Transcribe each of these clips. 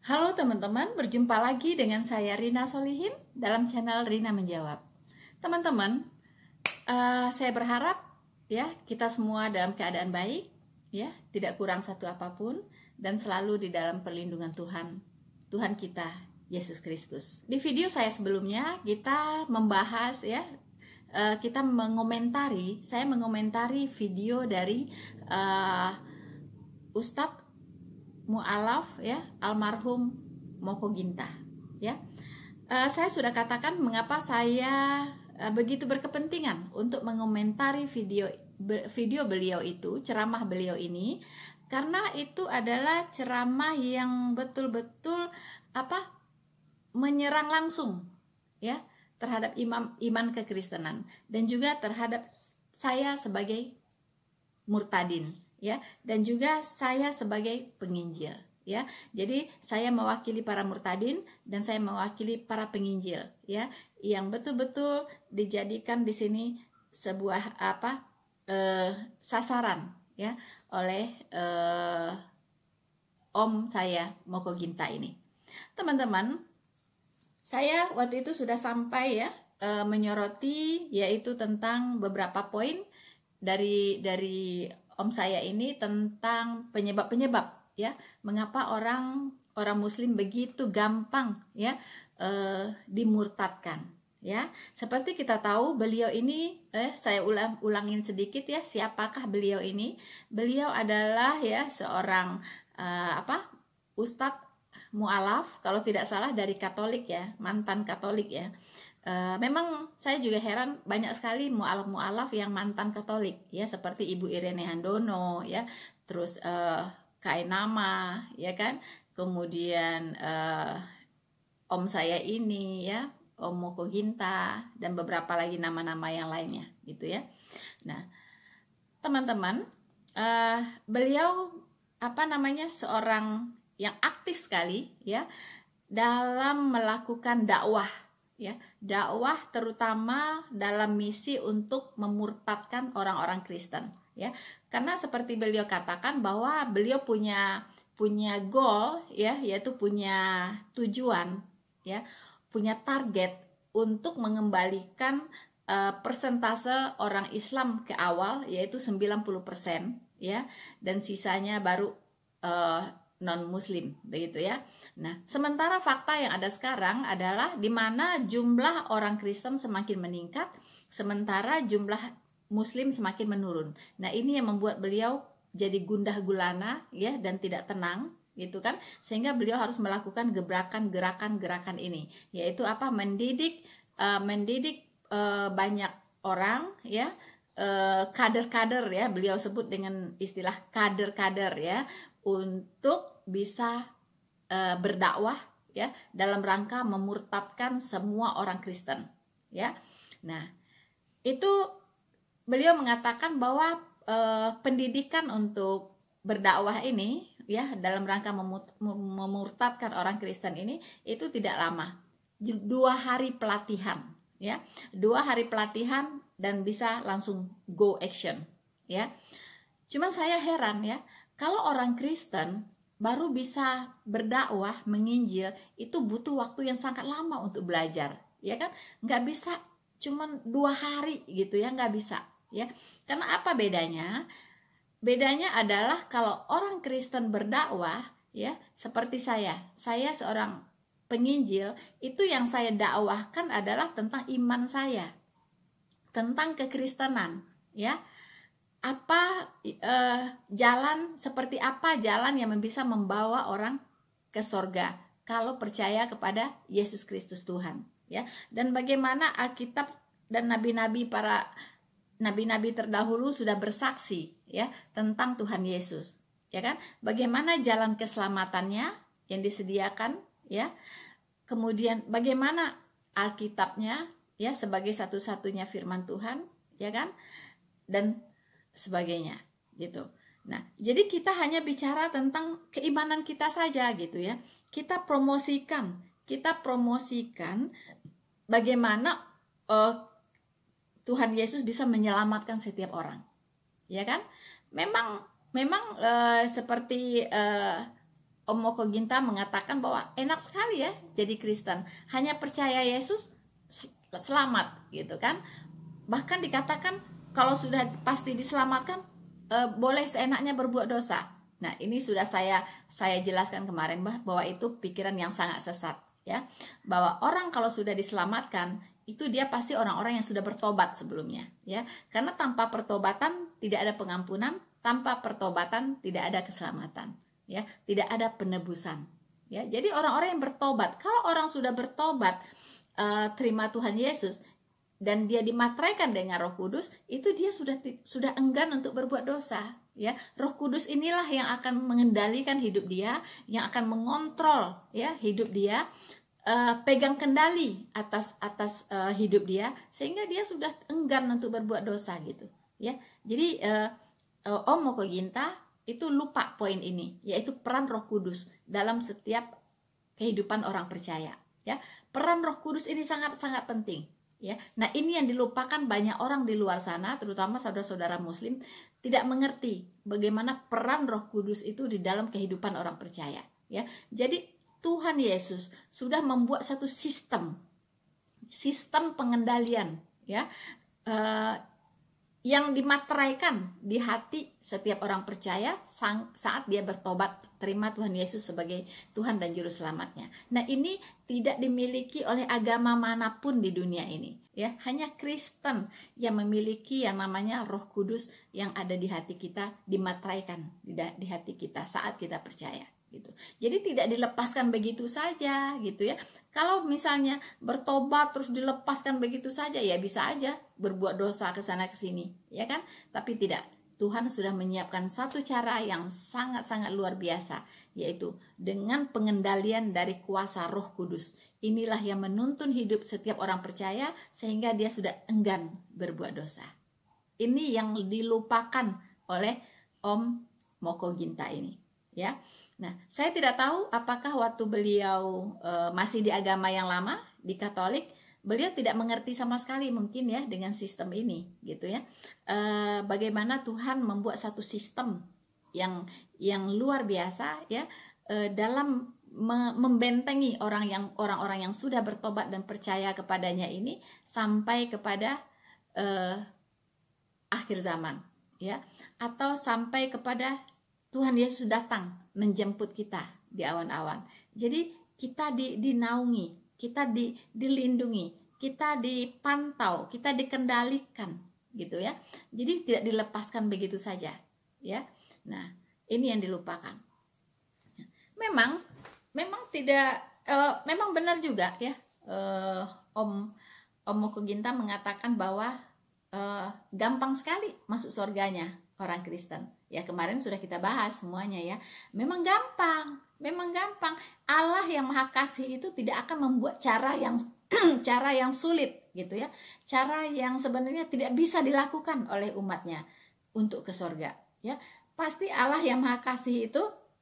Halo teman-teman, berjumpa lagi dengan saya Rina Solihin dalam channel Rina Menjawab. Teman-teman, saya berharap ya kita semua dalam keadaan baik, ya tidak kurang satu apapun, dan selalu di dalam perlindungan Tuhan kita Yesus Kristus. Di video saya sebelumnya kita membahas saya mengomentari video dari Ustadz Mu'alaf ya, almarhum Moko Ginta ya. Saya sudah katakan mengapa saya begitu berkepentingan untuk mengomentari video beliau itu, ceramah beliau ini, karena itu adalah ceramah yang betul-betul menyerang langsung ya terhadap iman kekristenan dan juga terhadap saya sebagai murtadin ya, dan juga saya sebagai penginjil ya. Jadi saya mewakili para murtadin dan saya mewakili para penginjil ya, yang betul-betul dijadikan di sini sebuah sasaran ya oleh om saya Moko Ginta ini. Teman-teman, saya waktu itu sudah sampai ya menyoroti yaitu tentang beberapa poin dari om saya ini tentang penyebab ya mengapa orang muslim begitu gampang ya dimurtadkan ya. Seperti kita tahu beliau ini saya ulangin sedikit ya, siapakah beliau ini? Beliau adalah ya seorang Ustadz Mu'alaf, kalau tidak salah dari Katolik ya, mantan Katolik ya. Memang saya juga heran, banyak sekali mu'alaf yang mantan Katolik ya, seperti Ibu Irene Handono ya, terus Kainama ya kan, kemudian om saya ini ya, Om Moko Ginta, dan beberapa lagi nama-nama yang lainnya gitu ya. Nah teman-teman, beliau seorang yang aktif sekali ya dalam melakukan dakwah ya, dakwah terutama dalam misi untuk memurtadkan orang-orang Kristen ya. Karena seperti beliau katakan bahwa beliau punya goal ya, yaitu punya tujuan ya, punya target untuk mengembalikan persentase orang Islam ke awal, yaitu 90% ya, dan sisanya baru non muslim begitu ya. Nah, sementara fakta yang ada sekarang adalah di mana jumlah orang Kristen semakin meningkat sementara jumlah muslim semakin menurun. Nah, ini yang membuat beliau jadi gundah gulana ya dan tidak tenang gitu kan, sehingga beliau harus melakukan gerakan ini, yaitu mendidik banyak orang ya, kader-kader ya, beliau sebut dengan istilah kader-kader ya, untuk bisa berdakwah ya dalam rangka memurtadkan semua orang Kristen ya. Nah, itu beliau mengatakan bahwa pendidikan untuk berdakwah ini ya dalam rangka memurtadkan orang Kristen ini itu tidak lama, 2 hari pelatihan ya, 2 hari pelatihan dan bisa langsung go action ya. Cuman saya heran ya, kalau orang Kristen baru bisa berdakwah, menginjil, itu butuh waktu yang sangat lama untuk belajar, ya kan? Nggak bisa cuman 2 hari gitu ya, nggak bisa ya. Karena apa bedanya? Bedanya adalah kalau orang Kristen berdakwah ya, seperti saya seorang penginjil, itu yang saya dakwahkan adalah tentang iman saya, tentang kekristenan ya. Seperti apa jalan yang bisa membawa orang ke sorga kalau percaya kepada Yesus Kristus Tuhan ya, dan bagaimana Alkitab dan para nabi-nabi terdahulu sudah bersaksi ya tentang Tuhan Yesus ya kan, bagaimana jalan keselamatannya yang disediakan ya, kemudian bagaimana Alkitabnya ya sebagai satu-satunya firman Tuhan ya kan, dan sebagainya gitu. Nah, jadi kita hanya bicara tentang keimanan kita saja gitu ya. Kita promosikan bagaimana Tuhan Yesus bisa menyelamatkan setiap orang. Ya kan? Memang seperti Om Moko Ginta mengatakan bahwa enak sekali ya jadi Kristen, hanya percaya Yesus selamat gitu kan. Bahkan dikatakan kalau sudah pasti diselamatkan, boleh seenaknya berbuat dosa. Nah, ini sudah saya jelaskan kemarin bahwa itu pikiran yang sangat sesat ya. Bahwa orang kalau sudah diselamatkan itu dia pasti orang-orang yang sudah bertobat sebelumnya ya. Karena tanpa pertobatan tidak ada pengampunan, tanpa pertobatan tidak ada keselamatan ya, tidak ada penebusan ya. Jadi orang-orang yang bertobat, kalau orang sudah bertobat, terima Tuhan Yesus dan dia dimateraikan dengan Roh Kudus, itu dia sudah enggan untuk berbuat dosa ya. Roh Kudus inilah yang akan mengendalikan hidup dia, yang akan mengontrol ya hidup dia, pegang kendali atas hidup dia, sehingga dia sudah enggan untuk berbuat dosa gitu ya. Jadi Om Moko Ginta itu lupa poin ini, yaitu peran Roh Kudus dalam setiap kehidupan orang percaya ya. Peran Roh Kudus ini sangat-sangat penting ya. Nah, ini yang dilupakan banyak orang di luar sana, terutama saudara-saudara muslim, tidak mengerti bagaimana peran Roh Kudus itu di dalam kehidupan orang percaya ya. Jadi Tuhan Yesus sudah membuat satu sistem pengendalian ya, yang dimateraikan di hati setiap orang percaya saat dia bertobat, terima Tuhan Yesus sebagai Tuhan dan Juru Selamatnya. Nah, ini tidak dimiliki oleh agama manapun di dunia ini ya. Hanya Kristen yang memiliki yang namanya Roh Kudus yang ada di hati kita, dimateraikan di hati kita saat kita percaya gitu. Jadi tidak dilepaskan begitu saja gitu ya. Kalau misalnya bertobat terus dilepaskan begitu saja, ya bisa aja berbuat dosa ke sana ke sini ya kan. Tapi tidak, Tuhan sudah menyiapkan satu cara yang sangat-sangat luar biasa, yaitu dengan pengendalian dari kuasa Roh Kudus. Inilah yang menuntun hidup setiap orang percaya sehingga dia sudah enggan berbuat dosa. Ini yang dilupakan oleh Om Moko Ginta ini ya. Nah, saya tidak tahu apakah waktu beliau masih di agama yang lama, di Katolik, beliau tidak mengerti sama sekali mungkin ya dengan sistem ini gitu ya. Bagaimana Tuhan membuat satu sistem yang luar biasa ya, dalam membentengi orang-orang yang sudah bertobat dan percaya kepadanya ini sampai kepada akhir zaman ya, atau sampai kepada Tuhan Yesus datang menjemput kita di awan-awan. Jadi kita dinaungi, kita dilindungi, kita dipantau, kita dikendalikan gitu ya. Jadi tidak dilepaskan begitu saja ya. Nah, ini yang dilupakan. Memang tidak, memang benar juga ya. Om Moko Ginta mengatakan bahwa gampang sekali masuk surganya orang Kristen. Ya, kemarin sudah kita bahas semuanya ya. Memang gampang. Allah yang Maha Kasih itu tidak akan membuat cara yang cara yang sulit gitu ya. Cara yang sebenarnya tidak bisa dilakukan oleh umatnya untuk ke surga ya. Pasti Allah yang Maha Kasih itu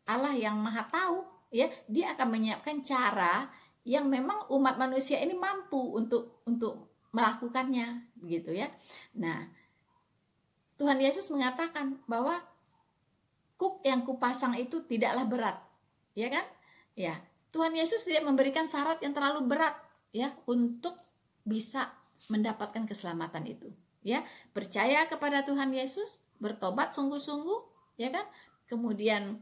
Allah yang Maha Tahu ya. Dia akan menyiapkan cara yang memang umat manusia ini mampu untuk melakukannya begitu ya. Nah, Tuhan Yesus mengatakan bahwa kuk yang kupasang itu tidaklah berat, ya kan? Ya, Tuhan Yesus tidak memberikan syarat yang terlalu berat ya untuk bisa mendapatkan keselamatan itu. Ya, percaya kepada Tuhan Yesus, bertobat sungguh-sungguh, ya kan? Kemudian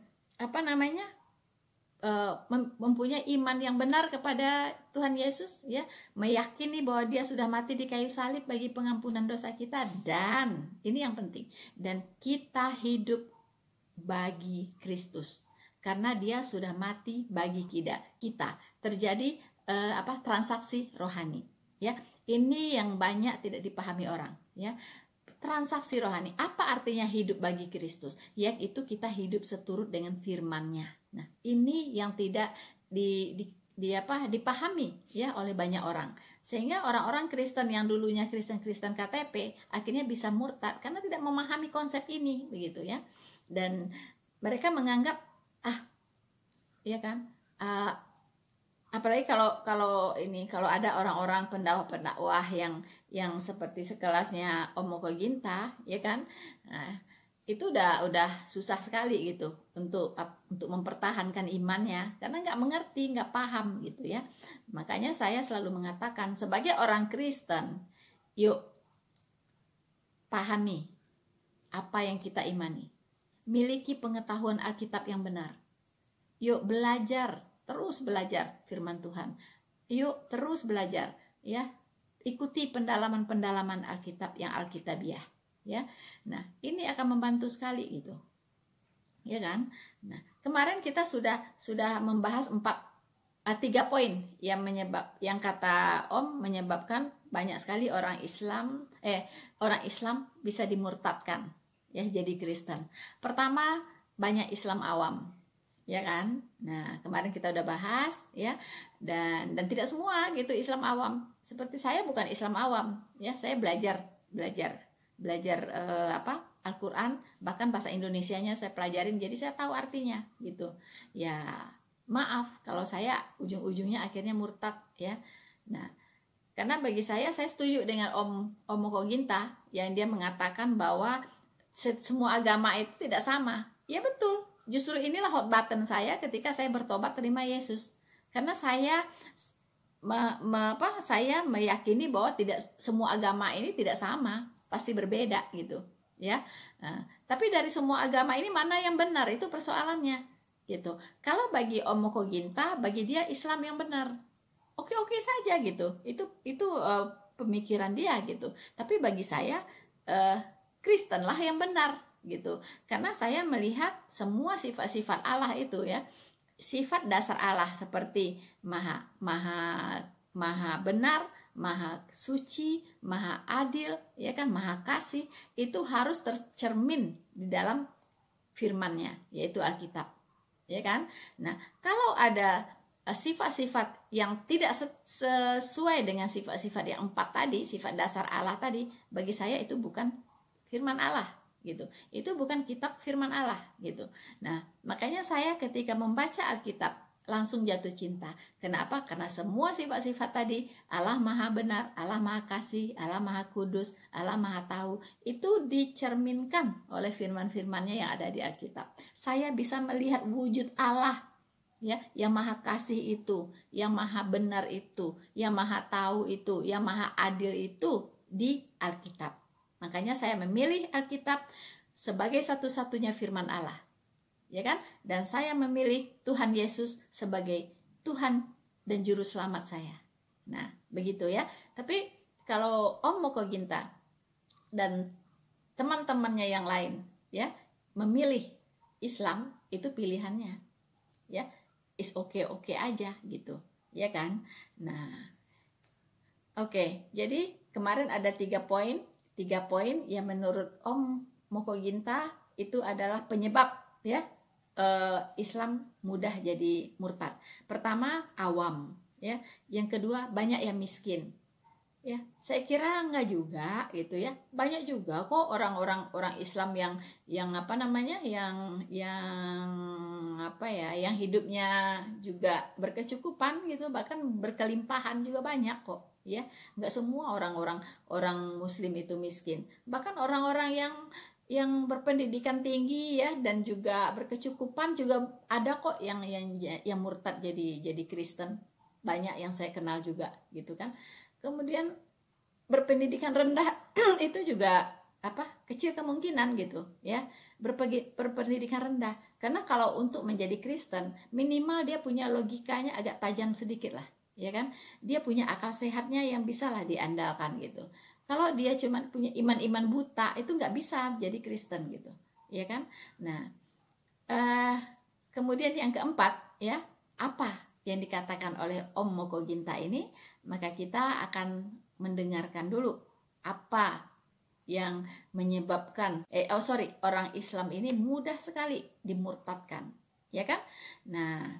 mempunyai iman yang benar kepada Tuhan Yesus ya, meyakini bahwa dia sudah mati di kayu salib bagi pengampunan dosa kita, dan ini yang penting, dan kita hidup bagi Kristus karena dia sudah mati bagi kita. Terjadi transaksi rohani ya. Ini yang banyak tidak dipahami orang ya. Transaksi rohani, apa artinya hidup bagi Kristus? Yaitu kita hidup seturut dengan firman-Nya. Nah, ini yang tidak dipahami ya oleh banyak orang. Sehingga orang-orang Kristen yang dulunya Kristen KTP akhirnya bisa murtad karena tidak memahami konsep ini begitu ya. Dan mereka menganggap ya kan? Apalagi kalau ada orang-orang pendakwah yang seperti sekelasnya Om Moko Ginta ya kan, itu udah susah sekali gitu untuk mempertahankan imannya, karena nggak mengerti, nggak paham gitu ya. Makanya saya selalu mengatakan sebagai orang Kristen, yuk pahami apa yang kita imani, miliki pengetahuan Alkitab yang benar, yuk belajar, terus belajar firman Tuhan, yuk terus belajar ya, ikuti pendalaman-pendalaman Alkitab yang Alkitabiah ya. Nah, ini akan membantu sekali gitu. Ya kan? Nah, kemarin kita sudah membahas 3 poin yang kata Om menyebabkan banyak sekali orang Islam bisa dimurtadkan ya jadi Kristen. Pertama, banyak Islam awam. Ya kan? Nah, kemarin kita udah bahas ya, dan tidak semua gitu Islam awam. Seperti saya bukan Islam awam ya, saya belajar Al-Quran, bahkan bahasa Indonesianya saya pelajarin, jadi saya tahu artinya gitu ya. Maaf kalau saya ujung-ujungnya akhirnya murtad ya. Nah, karena bagi saya setuju dengan Om Moko Ginta yang dia mengatakan bahwa semua agama itu tidak sama. Ya betul, justru inilah hot button saya ketika saya bertobat terima Yesus, karena saya saya meyakini bahwa tidak semua agama ini tidak sama, pasti berbeda gitu ya. Nah, tapi dari semua agama ini mana yang benar, itu persoalannya gitu. Kalau bagi Om Moko Ginta, bagi dia Islam yang benar, oke saja gitu, itu pemikiran dia gitu. Tapi bagi saya Kristen lah yang benar gitu, karena saya melihat semua sifat-sifat Allah itu ya, sifat dasar Allah seperti maha benar, maha suci, maha adil, ya kan, maha kasih, itu harus tercermin di dalam firman-Nya, yaitu Alkitab, ya kan. Nah, kalau ada sifat-sifat yang tidak sesuai dengan sifat-sifat yang 4 tadi, sifat dasar Allah tadi, bagi saya itu bukan firman Allah gitu. Itu bukan kitab firman Allah gitu. Nah, makanya saya ketika membaca Alkitab langsung jatuh cinta. Kenapa? Karena semua sifat-sifat tadi, Allah maha benar, Allah maha kasih, Allah maha kudus, Allah maha tahu, itu dicerminkan oleh firman-firmannya yang ada di Alkitab. Saya bisa melihat wujud Allah ya, yang maha kasih itu, yang maha benar itu, yang maha tahu itu, yang maha adil itu di Alkitab. Makanya saya memilih Alkitab sebagai satu-satunya firman Allah. Ya kan? Dan saya memilih Tuhan Yesus sebagai Tuhan dan juru selamat saya. Nah, begitu ya. Tapi kalau Om Moko Ginta dan teman-temannya yang lain ya memilih Islam, itu pilihannya. Ya, is oke aja gitu. Ya kan? Nah, oke. Jadi kemarin ada 3 poin yang menurut Om Moko Ginta itu adalah penyebab ya Islam mudah jadi murtad. Pertama, awam ya. Yang kedua, banyak yang miskin ya. Saya kira enggak juga gitu ya. Banyak juga kok orang Islam yang apa namanya, yang hidupnya juga berkecukupan gitu, bahkan berkelimpahan juga banyak kok ya. Enggak semua orang Muslim itu miskin. Bahkan orang-orang yang berpendidikan tinggi ya dan juga berkecukupan juga ada kok yang murtad jadi Kristen. Banyak yang saya kenal juga gitu kan. Kemudian berpendidikan rendah itu juga kecil kemungkinan gitu ya, berpendidikan rendah. Karena kalau untuk menjadi Kristen minimal dia punya logikanya agak tajam sedikit lah, ya kan. Dia punya akal sehatnya yang bisa lah diandalkan gitu. Kalau dia cuma punya iman-iman buta, itu nggak bisa jadi Kristen gitu, ya kan. Nah, kemudian yang keempat ya, apa yang dikatakan oleh Om Moko Ginta ini, maka kita akan mendengarkan dulu apa yang menyebabkan orang Islam ini mudah sekali dimurtadkan, ya kan. Nah,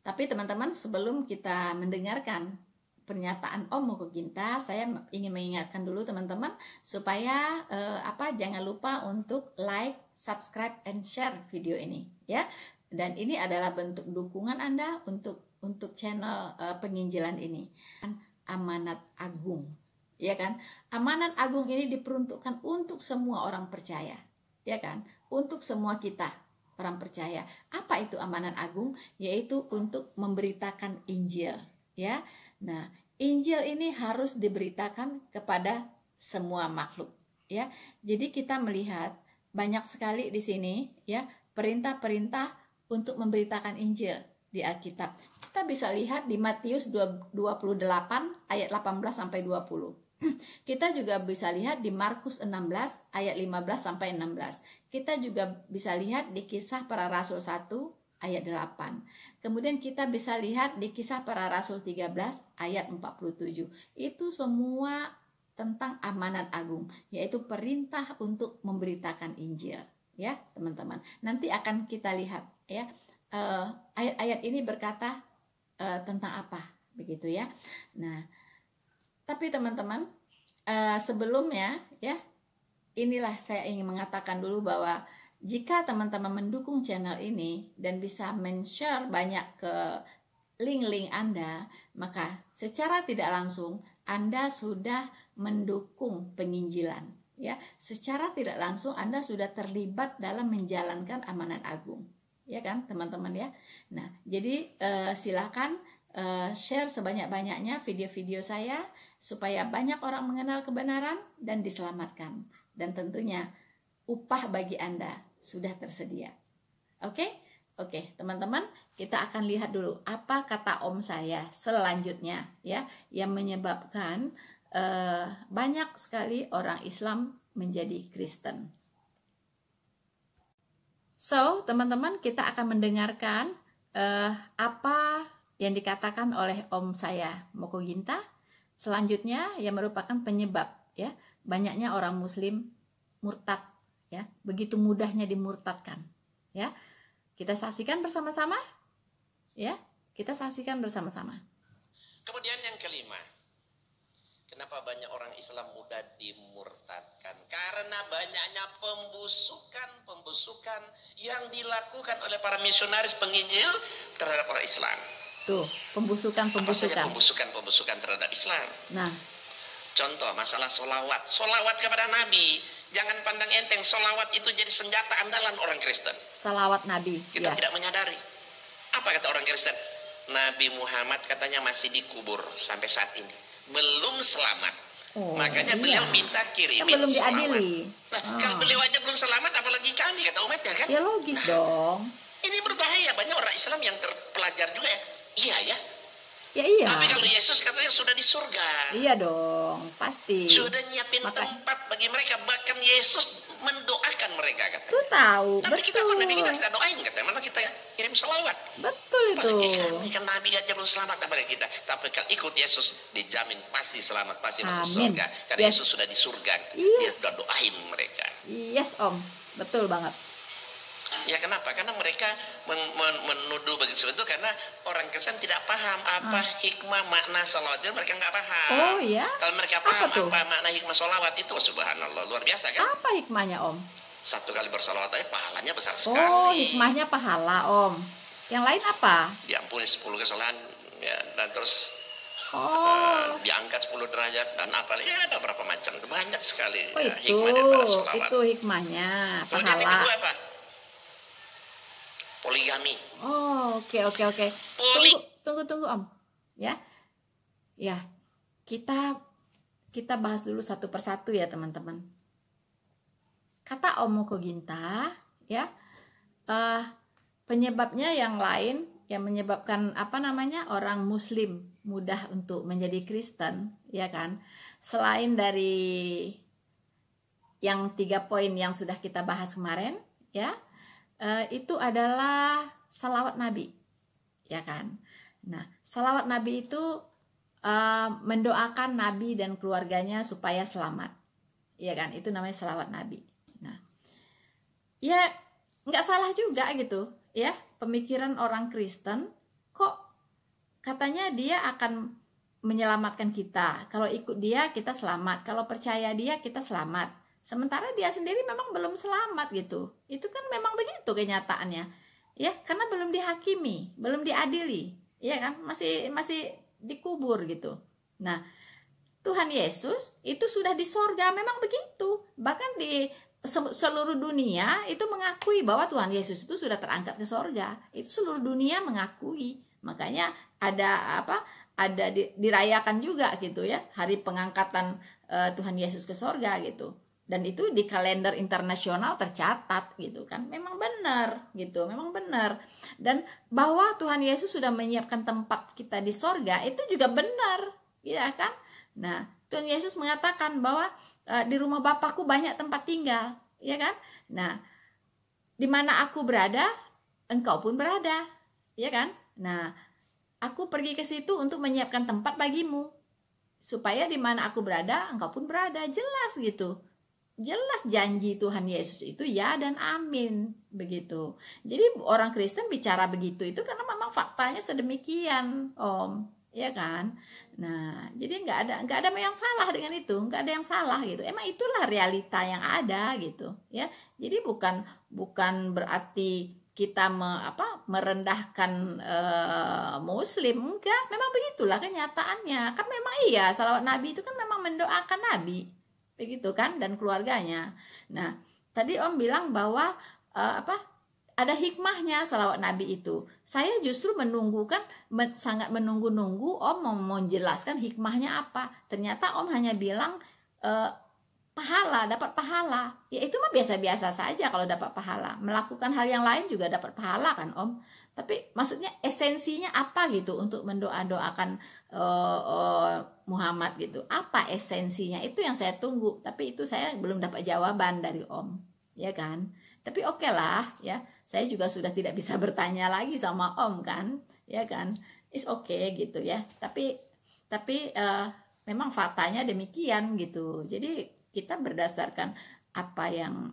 tapi teman-teman, sebelum kita mendengarkan pernyataan Om Moko Ginta, saya ingin mengingatkan dulu teman-teman supaya jangan lupa untuk like, subscribe, and share video ini ya. Dan ini adalah bentuk dukungan Anda untuk channel penginjilan ini. Amanat agung, ya kan? Amanat agung ini diperuntukkan untuk semua orang percaya, ya kan? Untuk semua kita orang percaya. Apa itu amanat agung? Yaitu untuk memberitakan Injil, ya. Nah, Injil ini harus diberitakan kepada semua makhluk, ya. Jadi kita melihat banyak sekali di sini, ya, perintah-perintah untuk memberitakan Injil di Alkitab. Kita bisa lihat di Matius 28 ayat 18 sampai 20. Kita juga bisa lihat di Markus 16 ayat 15 sampai 16. Kita juga bisa lihat di Kisah Para Rasul 1 ayat 8. Kemudian kita bisa lihat di Kisah Para Rasul 13 ayat 47. Itu semua tentang amanat agung, yaitu perintah untuk memberitakan Injil, ya, teman-teman. Nanti akan kita lihat, ya, ayat-ayat ini berkata tentang apa, begitu ya. Nah, tapi teman-teman, sebelumnya, ya, inilah saya ingin mengatakan dulu bahwa jika teman-teman mendukung channel ini dan bisa men-share banyak ke link-link Anda, maka secara tidak langsung Anda sudah mendukung penginjilan, ya. Secara tidak langsung Anda sudah terlibat dalam menjalankan amanat agung, ya kan, teman-teman, ya. Nah, jadi silakan share sebanyak-banyaknya video-video saya supaya banyak orang mengenal kebenaran dan diselamatkan. Dan tentunya upah bagi Anda sudah tersedia. Oke, teman-teman, kita akan lihat dulu apa kata om saya selanjutnya, ya, yang menyebabkan banyak sekali orang Islam menjadi Kristen. So, teman-teman, kita akan mendengarkan apa yang dikatakan oleh om saya Moko Ginta selanjutnya, yang merupakan penyebab, ya, banyaknya orang Muslim murtad, ya, begitu mudahnya dimurtadkan, ya. Kita saksikan bersama-sama, ya, kita saksikan bersama-sama. Kemudian yang kelima, kenapa banyak orang Islam mudah dimurtadkan? Karena banyaknya pembusukan yang dilakukan oleh para misionaris penginjil terhadap orang Islam. Tuh, pembusukan. Apa saja pembusukan terhadap Islam? Nah, contoh masalah solawat kepada Nabi. Jangan pandang enteng, solawat itu jadi senjata andalan orang Kristen. Salawat Nabi. Kita tidak menyadari. Apa kata orang Kristen? Nabi Muhammad katanya masih dikubur sampai saat ini, belum selamat. Makanya beliau minta kirimin belum diadili. Nah, kalau beliau aja belum selamat, apalagi kami, kata umatnya, kan? Ya logis dong. Ini berbahaya. Banyak orang Islam yang terpelajar juga ya. Iya ya. Ya iya. Tapi kalau Yesus katanya sudah di surga. Iya dong, pasti. Sudah nyiapin tempat bagi mereka. Bahkan Yesus mendoakan mereka, katanya. Tuh tahu. Tapi betul. kita kok Nabi kita doain, katanya. Mana kita kirim salawat. Betul itu. Apalagi kan Nabi aja belum selamat, apalagi kita. Tapi kalau ikut Yesus dijamin pasti selamat, pasti masuk surga. Karena Yesus sudah di surga. Dia sudah doain mereka. Yes, Om. Betul banget. Ya kenapa? Karena mereka menuduh begitu itu karena orang Kristen tidak paham apa hikmah makna salawat itu, mereka nggak paham. Oh ya? Kalau mereka paham apa makna hikmah salawat itu, subhanallah, luar biasa kan? Apa hikmahnya, Om? Satu kali bersalawat aja pahalanya besar sekali. Oh, hikmahnya pahala, Om. Yang lain apa? Diampuni 10 kesalahan, ya, dan terus diangkat 10 derajat dan apa lagi, ya, ada berapa macam, banyak sekali. Oh, ya, itu hikmah daripada salawat. Itu hikmahnya pahala. Kemudian yang kedua apa? Poligami. Oh, oke. Tunggu, Om. Ya. Kita bahas dulu satu persatu ya, teman-teman. Kata Om Moko Ginta, ya, penyebabnya yang lain yang menyebabkan orang Muslim mudah untuk menjadi Kristen, ya kan? Selain dari yang 3 poin yang sudah kita bahas kemarin, ya. Itu adalah salawat Nabi, ya kan? Nah, salawat Nabi itu mendoakan Nabi dan keluarganya supaya selamat, ya kan? Itu namanya salawat Nabi. Nah, ya nggak salah juga gitu, ya. Pemikiran orang Kristen, kok katanya dia akan menyelamatkan kita. Kalau ikut dia kita selamat, kalau percaya dia kita selamat. Sementara dia sendiri memang belum selamat gitu. Itu kan memang begitu kenyataannya. Ya, karena belum dihakimi, belum diadili, ya kan? Masih dikubur gitu. Nah, Tuhan Yesus itu sudah di sorga, memang begitu. Bahkan di seluruh dunia itu mengakui bahwa Tuhan Yesus itu sudah terangkat ke sorga. Itu seluruh dunia mengakui. Makanya ada dirayakan juga gitu ya, hari pengangkatan Tuhan Yesus ke sorga gitu. Dan itu di kalender internasional tercatat gitu kan. Memang benar gitu, memang benar. Dan bahwa Tuhan Yesus sudah menyiapkan tempat kita di sorga itu juga benar, ya kan? Nah, Tuhan Yesus mengatakan bahwa di rumah Bapakku banyak tempat tinggal, ya kan? Nah, di mana aku berada, engkau pun berada, ya kan? Nah, aku pergi ke situ untuk menyiapkan tempat bagimu, supaya di mana aku berada, engkau pun berada. Jelas gitu. Jelas janji Tuhan Yesus itu ya dan amin, begitu. Jadi orang Kristen bicara begitu itu karena memang faktanya sedemikian, Om, ya kan? Nah, jadi nggak ada yang salah dengan itu, nggak ada yang salah gitu. Emang itulah realita yang ada gitu, ya. Jadi bukan berarti kita merendahkan Muslim, enggak. Memang begitulah kenyataannya. Kan memang iya, salawat Nabi itu kan memang mendoakan Nabi, begitu kan, dan keluarganya. Nah, tadi Om bilang bahwa ada hikmahnya salawat Nabi itu. Saya justru sangat menunggu-nunggu Om mau menjelaskan hikmahnya apa. Ternyata Om hanya bilang pahala, dapat pahala. Ya itu mah biasa-biasa saja kalau dapat pahala. Melakukan hal yang lain juga dapat pahala kan Om. Tapi maksudnya esensinya apa gitu untuk mendoakan Muhammad gitu. Apa esensinya? Itu yang saya tunggu. Tapi itu saya belum dapat jawaban dari Om, ya kan? Tapi oke lah, ya. Saya juga sudah tidak bisa bertanya lagi sama Om kan, ya kan? It's okay gitu ya. Tapi memang faktanya demikian gitu. Jadi kita berdasarkan apa yang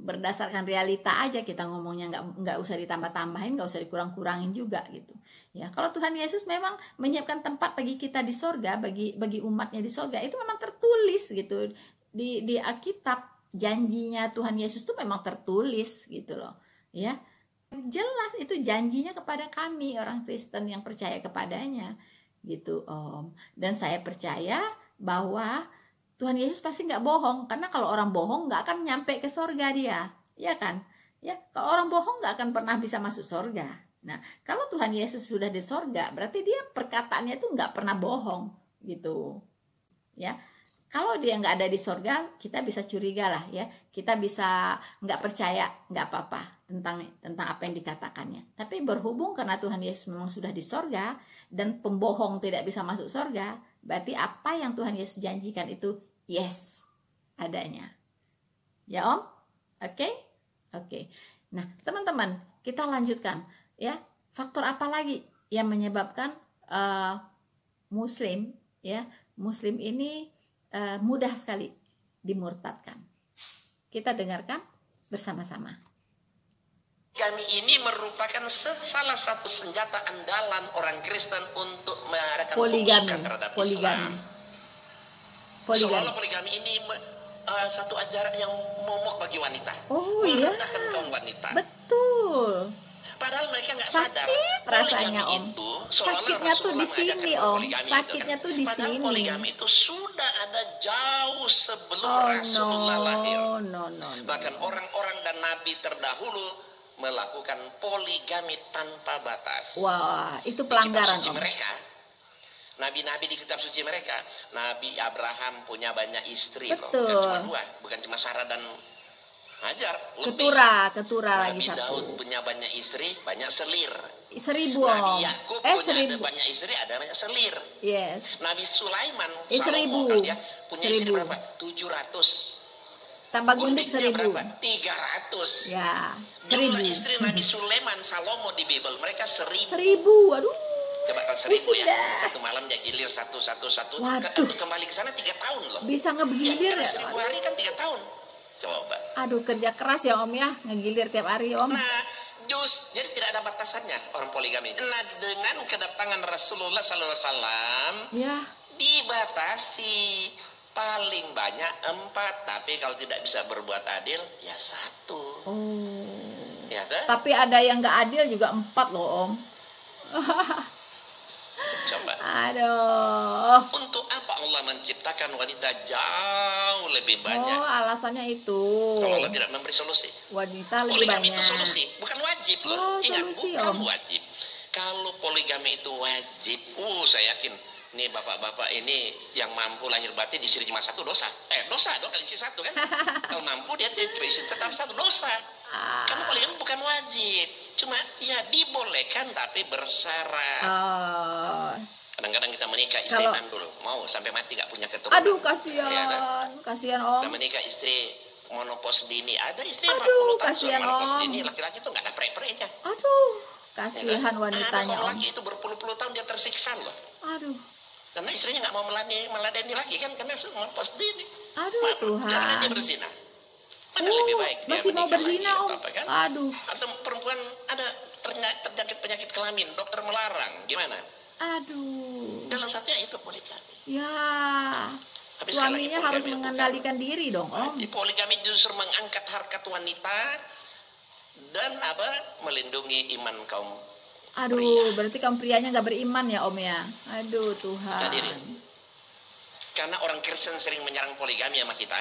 berdasarkan realita aja kita ngomongnya, nggak usah ditambah-tambahin, nggak usah dikurang-kurangin juga gitu ya. Kalau Tuhan Yesus memang menyiapkan tempat bagi kita di sorga, bagi umatnya di sorga, itu memang tertulis gitu di Alkitab. Janjinya Tuhan Yesus itu memang tertulis gitu loh ya, jelas itu janjinya kepada kami orang Kristen yang percaya kepadanya gitu Om. Dan saya percaya bahwa Tuhan Yesus pasti nggak bohong, karena kalau orang bohong nggak akan nyampe ke sorga dia, ya kan? Ya, kalau orang bohong nggak akan pernah bisa masuk sorga. Nah, kalau Tuhan Yesus sudah di sorga, berarti dia perkataannya itu nggak pernah bohong, gitu. Ya, kalau dia nggak ada di sorga, kita bisa curiga lah, ya. Kita bisa nggak percaya, nggak apa-apa tentang apa yang dikatakannya. Tapi berhubung karena Tuhan Yesus memang sudah di sorga dan pembohong tidak bisa masuk sorga, berarti apa yang Tuhan Yesus janjikan itu yes, adanya. Ya Om? Oke. Nah, teman-teman, kita lanjutkan ya. Faktor apa lagi yang menyebabkan Muslim ini mudah sekali dimurtadkan? Kita dengarkan bersama-sama. Kami ini merupakan salah satu senjata andalan orang Kristen untuk mengadakan pembusukan terhadap Islam. Seolah poligami ini satu ajaran yang momok bagi wanita, merendahkan kaum wanita. Betul. Padahal mereka nggak sadar. Sakit rasanya Om. Sakitnya tuh di sini Om. Sakitnya tuh di sini. Padahal poligami itu sudah ada jauh sebelum Rasulullah lahir. Bahkan orang-orang dan nabi terdahulu melakukan poligami tanpa batas. Wah, itu pelanggaran Om. Nabi-nabi di kitab suci mereka, Nabi Abraham punya banyak istri. Betul. Loh, bukan cuma 2, bukan cuma Sarah dan Hajar. Ketura lagi satu. Nabi Daud punya banyak istri, banyak selir. 1000 Nabi Yakub punya ada banyak istri, ada banyak selir. Yes. Nabi Sulaiman 1000. Dia punya istri berapa? 700. Tambah gundik 1000. Berapa? 300. Ya. 1000. Jumlah istri Nabi Sulaiman, Salomo di Bible mereka 1000. Aduh. Coba kalau 1000 ya, satu malam dia gilir satu. Untuk kembali ke sana 3 tahun loh. Bisa ngegilir ya? 1000 hari kan 3 tahun. Coba. Aduh, kerja keras ya Om ya, ngegilir tiap hari Om. Nah, jadi tidak ada batasannya orang poligami. Nah, dengan kedatangan Rasulullah SAW, ya, dibatasi paling banyak 4, tapi kalau tidak bisa berbuat adil, ya 1. Ya, tapi ada yang nggak adil juga 4 loh Om. Coba. Aduh. Untuk apa Allah menciptakan wanita jauh lebih banyak? Oh, alasannya itu. Kalau Allah tidak memberi solusi. Wanita lebih Poligami banyak. itu solusi, bukan wajib loh. Oh, Ingat, solusi, bukan Om. wajib. Kalau poligami itu wajib, saya yakin nih bapak-bapak ini yang mampu lahir batin istri cuma satu dosa. Dosa dong kali istri satu kan. Kalau mampu dia istri tetap satu dosa. Karena poligami bukan wajib. Cuma ya dibolehkan tapi bersyarat. Kadang-kadang kita menikah istri mandul, mau sampai mati gak punya keturunan. Aduh, kasihan. Ya, kan? Kasihan, Om. Kita menikah istri monopos dini, ada istri 40 tahun monopos dini, laki-laki itu gak ada pre-prenya. Aduh, kasihan wanitanya, Om. Laki itu berpuluh-puluh tahun dia tersiksa loh. Aduh. Karena istrinya nggak mau meladeni lagi kan, karena monopos dini. Aduh, Tuhan. Karena dia berzina. Mana lebih baik? Masih mau berzina, Om. Kan? Aduh. Atau perempuan ada terjangkit penyakit kelamin, dokter melarang, gimana? Aduh. Dalam satunya itu poligami. Ya. Tapi suaminya harus mengendalikan diri dong, Om. Di poligami justru mengangkat harkat wanita dan melindungi iman kaum. Aduh, pria. Berarti kaum prianya nggak beriman ya, Om ya. Aduh, Tuhan. Hadirin. Karena orang Kristen sering menyerang poligami sama kita.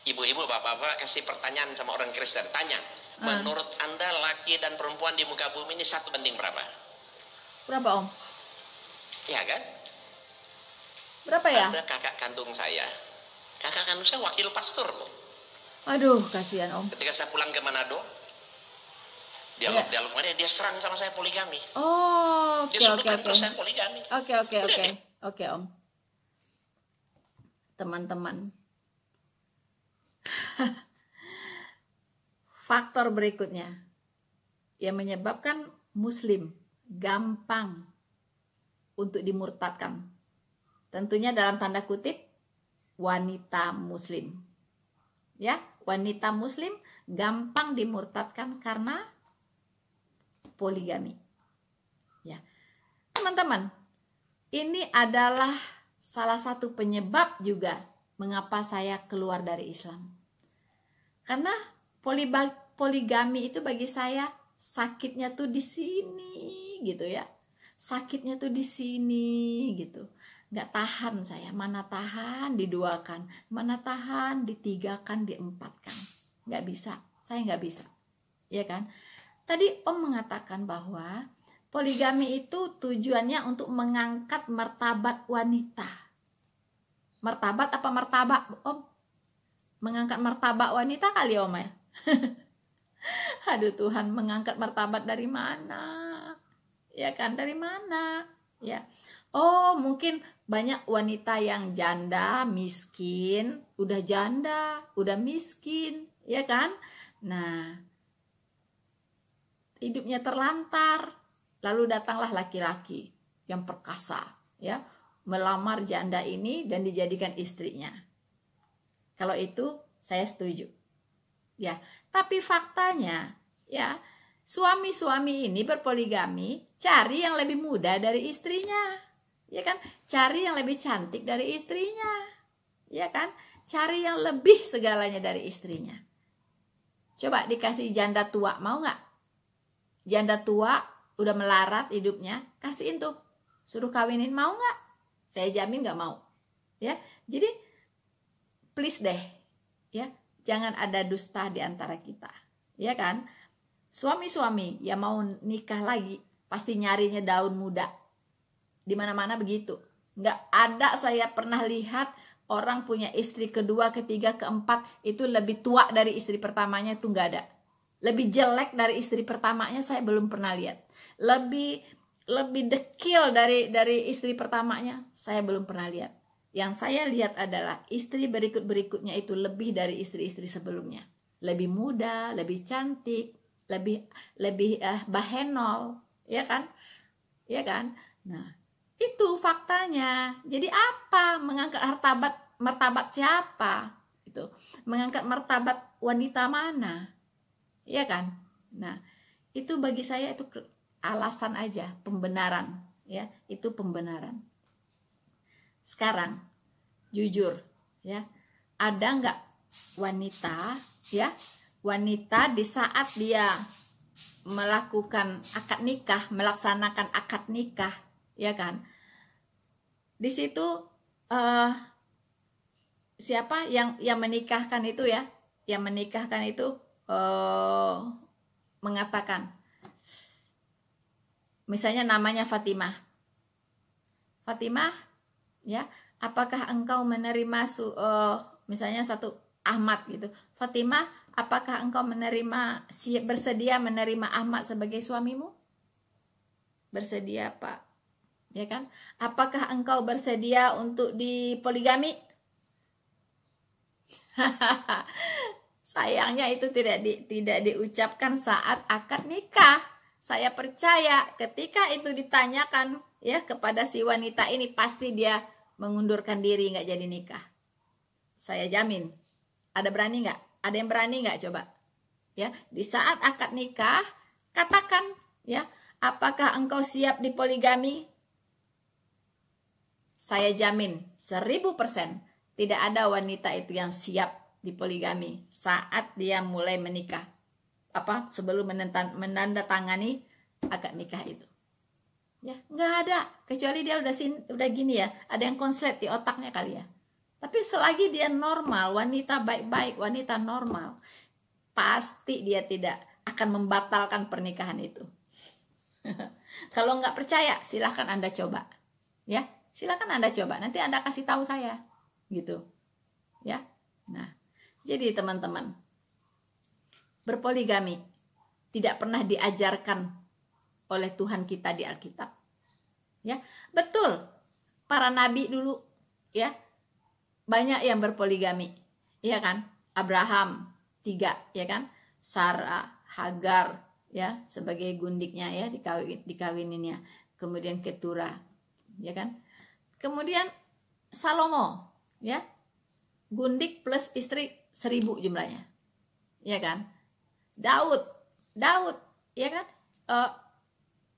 Ibu-ibu, bapak-bapak kasih pertanyaan sama orang Kristen, tanya, menurut Anda laki dan perempuan di muka bumi ini 1 banding berapa? Berapa, Om? Ya kan? Berapa ya? Ada kakak kandung saya. Kakak kandung saya wakil pastor loh. Aduh, kasihan, Om. Ketika saya pulang ke Manado, dialog mana dia serang sama saya poligami. Oh, oke. Terus saya poligami. Oke, Om. Teman-teman. Faktor berikutnya yang menyebabkan Muslim gampang untuk dimurtadkan. Tentunya dalam tanda kutip wanita Muslim. Ya, wanita Muslim gampang dimurtadkan karena poligami. Ya. Teman-teman, ini adalah salah satu penyebab juga mengapa saya keluar dari Islam. Karena poligami itu bagi saya sakitnya tuh di sini gitu ya. Sakitnya tuh di sini gitu. Nggak tahan saya, mana tahan diduakan, mana tahan ditigakan, diempatkan. Nggak bisa, saya nggak bisa. Ya kan? Tadi Om mengatakan bahwa poligami itu tujuannya untuk mengangkat martabat wanita. Martabat apa martabak, Om? Mengangkat martabat wanita kali, Om ya? Aduh Tuhan, mengangkat martabat dari mana? Ya kan, dari mana? Ya. Oh, mungkin banyak wanita yang janda, miskin, udah janda, udah miskin, ya kan? Nah, hidupnya terlantar, lalu datanglah laki-laki yang perkasa, ya, melamar janda ini dan dijadikan istrinya. Kalau itu saya setuju. Ya, tapi faktanya, ya, suami-suami ini berpoligami cari yang lebih muda dari istrinya. Ya kan, cari yang lebih cantik dari istrinya, ya kan, cari yang lebih segalanya dari istrinya. Coba dikasih janda tua, mau nggak? Janda tua udah melarat hidupnya, kasihin tuh, suruh kawinin, mau nggak? Saya jamin nggak mau. Ya, jadi please deh, ya, jangan ada dusta di antara kita, ya kan? Suami-suami yang mau nikah lagi pasti nyarinya daun muda. Di mana-mana begitu. Nggak ada saya pernah lihat orang punya istri kedua, ketiga, keempat itu lebih tua dari istri pertamanya, itu nggak ada. Lebih jelek dari istri pertamanya saya belum pernah lihat. Lebih dekil dari istri pertamanya saya belum pernah lihat. Yang saya lihat adalah istri berikutnya itu lebih dari istri-istri sebelumnya. Lebih muda, lebih cantik, lebih bahenol, ya kan? Ya kan? Nah, itu faktanya. Jadi apa? Mengangkat martabat siapa? Itu. Mengangkat martabat wanita mana? Iya kan? Nah, itu bagi saya itu alasan aja, pembenaran, ya. Itu pembenaran. Sekarang jujur, ya. Ada nggak wanita, ya? Wanita di saat dia melakukan akad nikah, melaksanakan akad nikah, ya kan, Di situ siapa yang menikahkan itu ya, yang menikahkan itu mengatakan, misalnya namanya Fatimah, ya, apakah engkau menerima misalnya satu Ahmad gitu, Fatimah, apakah engkau bersedia menerima Ahmad sebagai suamimu? Bersedia, Pak, ya kan? Apakah engkau bersedia untuk dipoligami? Sayangnya itu tidak diucapkan saat akad nikah. Saya percaya ketika itu ditanyakan ya kepada si wanita ini, pasti dia mengundurkan diri, nggak jadi nikah. Saya jamin. Ada berani nggak? Ada yang berani nggak coba? Ya, di saat akad nikah katakan ya, apakah engkau siap dipoligami? Saya jamin 1000% tidak ada wanita itu yang siap dipoligami saat dia mulai menikah. Sebelum menandatangani akad nikah itu. Ya, nggak ada, kecuali dia udah gini ya, ada yang konslet di otaknya kali ya. Tapi selagi dia normal, wanita baik-baik, wanita normal, pasti dia tidak akan membatalkan pernikahan itu. Kalau nggak percaya, silahkan Anda coba. Ya, silahkan Anda coba. Nanti Anda kasih tahu saya. Gitu. Ya. Nah, jadi teman-teman, berpoligami tidak pernah diajarkan oleh Tuhan kita di Alkitab. Ya, betul. Para nabi dulu ya banyak yang berpoligami. Ya kan? Abraham 3, ya kan? Sarah, Hagar ya sebagai gundiknya ya, dikawininnya. Kemudian Keturah, ya kan? Kemudian Salomo ya, gundik plus istri 1000 jumlahnya, ya kan? Daud ya kan,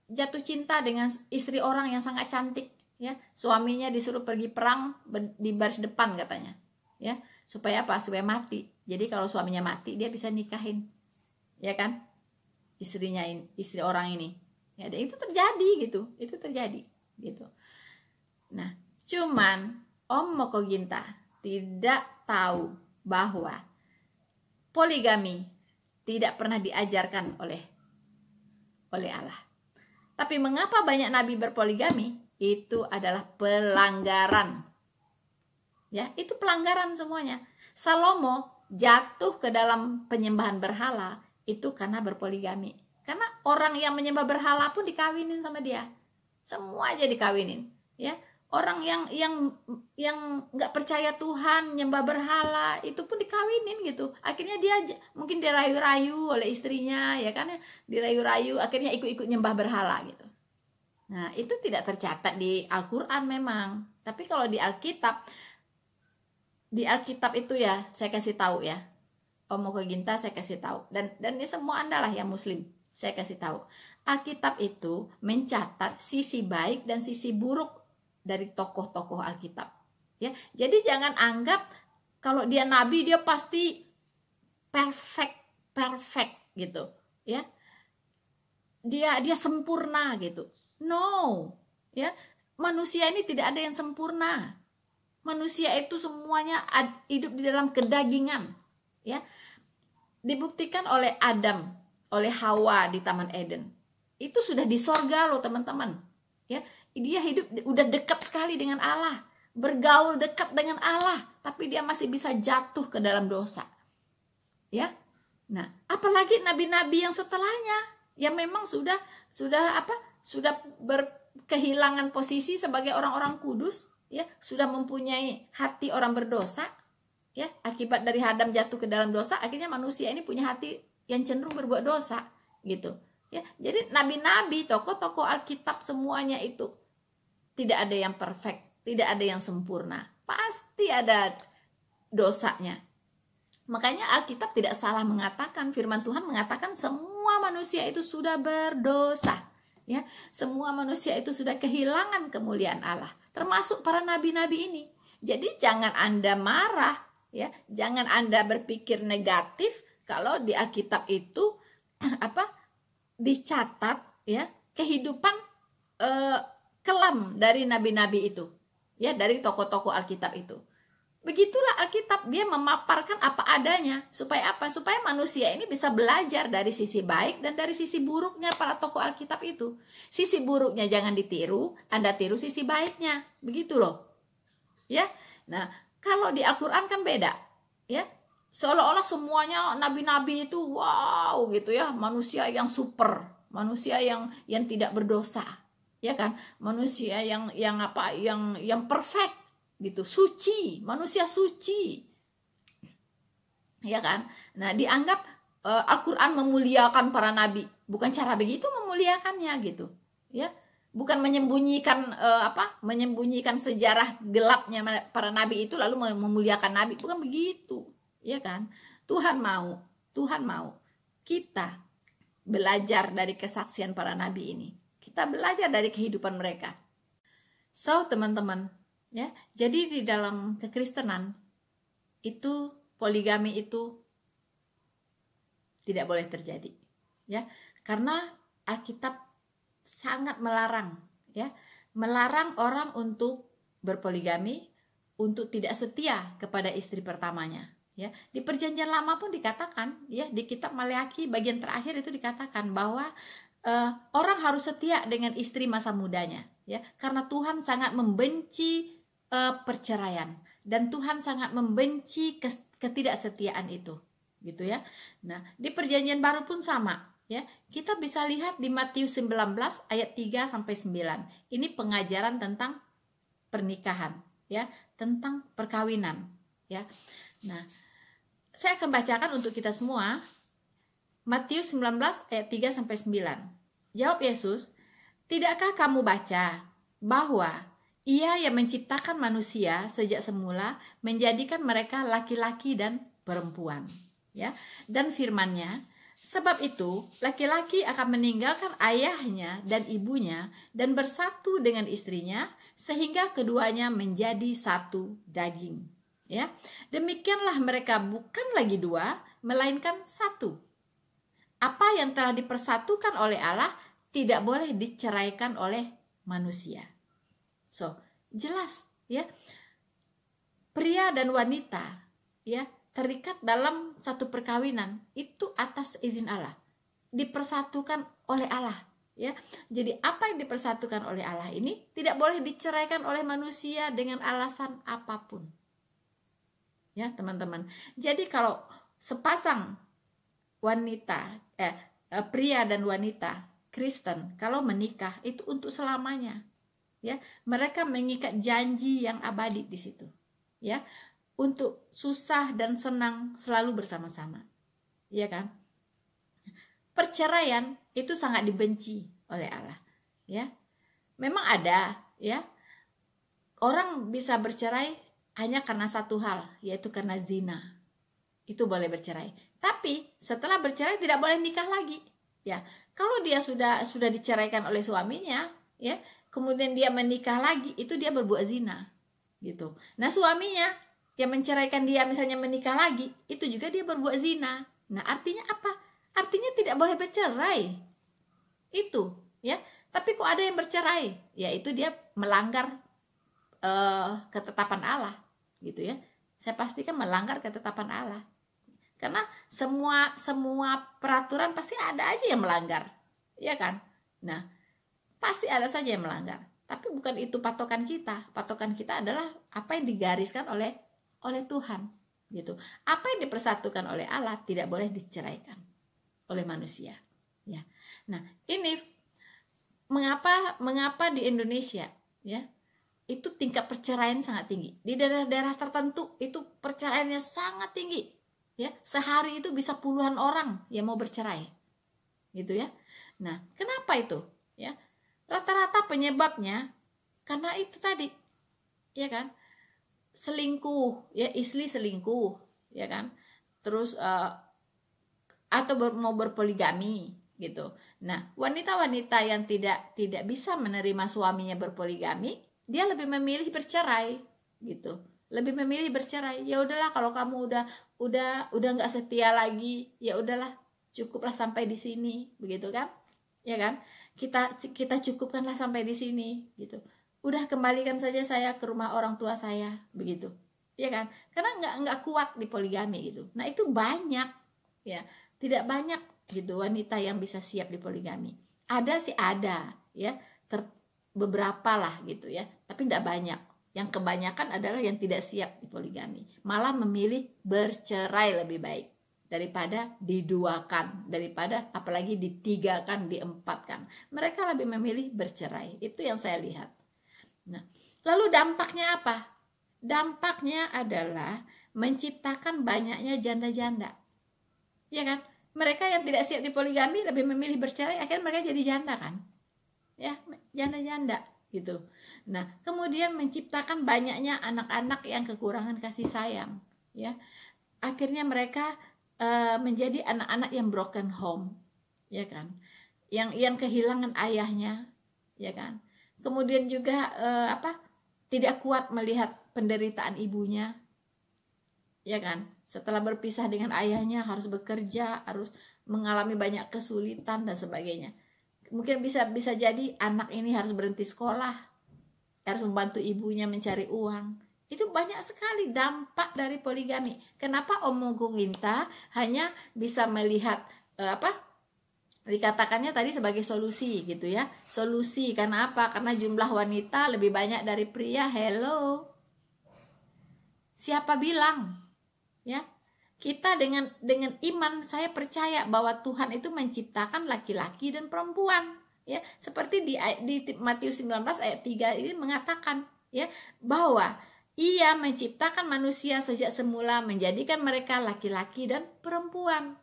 jatuh cinta dengan istri orang yang sangat cantik ya, suaminya disuruh pergi perang di baris depan katanya ya, supaya apa? Supaya mati. Jadi kalau suaminya mati dia bisa nikahin, ya kan, istrinya ini, istri orang ini ya. Dan itu terjadi gitu, itu terjadi gitu. Nah, cuman Om Moko Ginta tidak tahu bahwa poligami tidak pernah diajarkan oleh Allah. Tapi mengapa banyak nabi berpoligami? Itu adalah pelanggaran. Ya, itu pelanggaran semuanya. Salomo jatuh ke dalam penyembahan berhala itu karena berpoligami. Karena orang yang menyembah berhala pun dikawinin sama dia. Semua aja dikawinin, ya. Orang yang nggak percaya Tuhan, nyembah berhala, itu pun dikawinin gitu. Akhirnya dia mungkin dirayu-rayu oleh istrinya, ya kan? Dirayu-rayu, akhirnya ikut-ikut nyembah berhala gitu. Nah, itu tidak tercatat di Al-Quran memang. Tapi kalau di Alkitab itu ya, saya kasih tahu ya. Om Moko Ginta saya kasih tahu. Dan ini semua Anda lah yang Muslim, saya kasih tahu. Alkitab itu mencatat sisi baik dan sisi buruk dari tokoh-tokoh Alkitab. Ya, jadi jangan anggap kalau dia nabi dia pasti perfect gitu, ya. Dia sempurna gitu. No, ya. Manusia ini tidak ada yang sempurna. Manusia itu semuanya hidup di dalam kedagingan, ya. Dibuktikan oleh Adam, oleh Hawa di Taman Eden. Itu sudah di sorga loh, teman-teman. Ya, dia hidup udah dekat sekali dengan Allah, bergaul dekat dengan Allah, tapi dia masih bisa jatuh ke dalam dosa. Ya. Nah, apalagi nabi-nabi yang setelahnya yang memang sudah berkehilangan posisi sebagai orang-orang kudus, ya, sudah mempunyai hati orang berdosa, ya, akibat dari Adam jatuh ke dalam dosa, akhirnya manusia ini punya hati yang cenderung berbuat dosa, gitu. Ya, jadi nabi-nabi, tokoh-tokoh Alkitab semuanya itu tidak ada yang perfect, tidak ada yang sempurna. Pasti ada dosanya. Makanya Alkitab tidak salah mengatakan, firman Tuhan mengatakan semua manusia itu sudah berdosa. Ya, semua manusia itu sudah kehilangan kemuliaan Allah, termasuk para nabi-nabi ini. Jadi jangan Anda marah, ya, jangan Anda berpikir negatif kalau di Alkitab itu dicatat ya kehidupan kelam dari nabi-nabi itu, ya, dari tokoh-tokoh Alkitab itu. Begitulah Alkitab, dia memaparkan apa adanya. Supaya apa? Supaya manusia ini bisa belajar dari sisi baik dan dari sisi buruknya para tokoh Alkitab itu. Sisi buruknya jangan ditiru, Anda tiru sisi baiknya. Begitu loh. Ya. Nah, kalau di Al-Qur'an kan beda, ya. Seolah-olah semuanya nabi-nabi itu wow gitu ya, manusia yang super, manusia yang tidak berdosa. Ya kan? Manusia yang perfect gitu, suci, manusia suci, ya kan? Nah, dianggap Al-Quran memuliakan para nabi, bukan cara begitu memuliakannya gitu, ya, bukan menyembunyikan menyembunyikan sejarah gelapnya para nabi itu lalu memuliakan nabi, bukan begitu, ya kan? Tuhan mau kita belajar dari kesaksian para nabi ini, kita belajar dari kehidupan mereka. So teman-teman, ya, jadi di dalam kekristenan itu poligami itu tidak boleh terjadi, ya, karena Alkitab sangat melarang, ya, melarang orang untuk berpoligami, untuk tidak setia kepada istri pertamanya, ya. Di Perjanjian Lama pun dikatakan, ya, di kitab Maleakhi bagian terakhir itu dikatakan bahwa orang harus setia dengan istri masa mudanya, ya, karena Tuhan sangat membenci perceraian dan Tuhan sangat membenci ketidaksetiaan itu, gitu ya. Nah, di Perjanjian Baru pun sama, ya. Kita bisa lihat di Matius 19 ayat 3 sampai 9. Ini pengajaran tentang pernikahan, ya, tentang perkawinan, ya. Nah, saya akan bacakan untuk kita semua Matius 19 ayat 3 sampai 9. Jawab Yesus, "Tidakkah kamu baca bahwa Ia yang menciptakan manusia sejak semula menjadikan mereka laki-laki dan perempuan, ya. Dan firman-Nya, sebab itu laki-laki akan meninggalkan ayahnya dan ibunya dan bersatu dengan istrinya sehingga keduanya menjadi satu daging, ya. Demikianlah mereka bukan lagi dua, melainkan satu. Apa yang telah dipersatukan oleh Allah tidak boleh diceraikan oleh manusia." So, jelas, ya. Pria dan wanita, ya, terikat dalam satu perkawinan itu atas izin Allah. Dipersatukan oleh Allah, ya. Jadi apa yang dipersatukan oleh Allah ini tidak boleh diceraikan oleh manusia dengan alasan apapun. Ya, teman-teman. Jadi kalau sepasang wanita, pria dan wanita Kristen kalau menikah itu untuk selamanya. Ya, mereka mengikat janji yang abadi di situ, ya, untuk susah dan senang selalu bersama-sama, ya kan? Perceraian itu sangat dibenci oleh Allah, ya. Memang ada, ya, orang bisa bercerai hanya karena satu hal, yaitu karena zina. Itu boleh bercerai. Tapi setelah bercerai tidak boleh nikah lagi, ya. Kalau dia sudah diceraikan oleh suaminya, ya, kemudian dia menikah lagi, itu dia berbuat zina, gitu. Nah, suaminya yang menceraikan dia misalnya menikah lagi, itu juga dia berbuat zina. Nah, artinya apa? Artinya tidak boleh bercerai. Itu, ya. Tapi kok ada yang bercerai? Ya, itu dia melanggar ketetapan Allah, gitu ya. Saya pastikan melanggar ketetapan Allah. Karena semua peraturan pasti ada aja yang melanggar, ya kan? Nah, pasti ada saja yang melanggar. Tapi bukan itu patokan kita. Patokan kita adalah apa yang digariskan oleh Tuhan, gitu. Apa yang dipersatukan oleh Allah tidak boleh diceraikan oleh manusia, ya. Nah, ini mengapa di Indonesia, ya, itu tingkat perceraian sangat tinggi. Di daerah-daerah tertentu itu perceraiannya sangat tinggi, ya. Sehari itu bisa puluhan orang yang mau bercerai, gitu ya. Nah, kenapa itu, ya? Rata-rata penyebabnya karena itu tadi, ya kan, selingkuh, ya, istri selingkuh, ya kan, terus atau mau berpoligami, gitu. Nah, wanita-wanita yang tidak bisa menerima suaminya berpoligami, dia lebih memilih bercerai, gitu, lebih memilih bercerai. Ya udahlah, kalau kamu udah nggak setia lagi, ya udahlah, cukuplah sampai di sini, begitu kan, ya kan? Kita cukupkanlah sampai di sini, gitu. udah kembalikan saja saya ke rumah orang tua saya, begitu, ya kan? Karena nggak kuat di poligami gitu. Nah itu banyak, ya, tidak banyak gitu wanita yang bisa siap di poligami. Ada sih ada, ya, beberapa lah gitu ya, tapi tidak banyak. Yang kebanyakan adalah yang tidak siap di poligami, malah memilih bercerai lebih baik daripada diduakan, daripada apalagi ditigakan, diempatkan. Mereka lebih memilih bercerai. Itu yang saya lihat. Nah, lalu dampaknya apa? Dampaknya adalah menciptakan banyaknya janda-janda. Ya kan? Mereka yang tidak siap di poligami lebih memilih bercerai, akhirnya mereka jadi janda kan? Ya, janda-janda gitu. Nah, kemudian menciptakan banyaknya anak-anak yang kekurangan kasih sayang, ya. Akhirnya mereka menjadi anak-anak yang broken home, ya kan? Yang kehilangan ayahnya, ya kan? Kemudian juga tidak kuat melihat penderitaan ibunya, ya kan? Setelah berpisah dengan ayahnya harus bekerja, harus mengalami banyak kesulitan dan sebagainya. Mungkin bisa jadi anak ini harus berhenti sekolah, harus membantu ibunya mencari uang. Itu banyak sekali dampak dari poligami. Kenapa Om Mugunginta hanya bisa melihat dikatakannya tadi sebagai solusi gitu ya. Solusi karena apa? Karena jumlah wanita lebih banyak dari pria. Hello. Siapa bilang? Ya. Kita dengan iman, saya percaya bahwa Tuhan itu menciptakan laki-laki dan perempuan, ya. Seperti di Matius 19 ayat 3 ini mengatakan, ya, bahwa Ia menciptakan manusia sejak semula, menjadikan mereka laki-laki dan perempuan.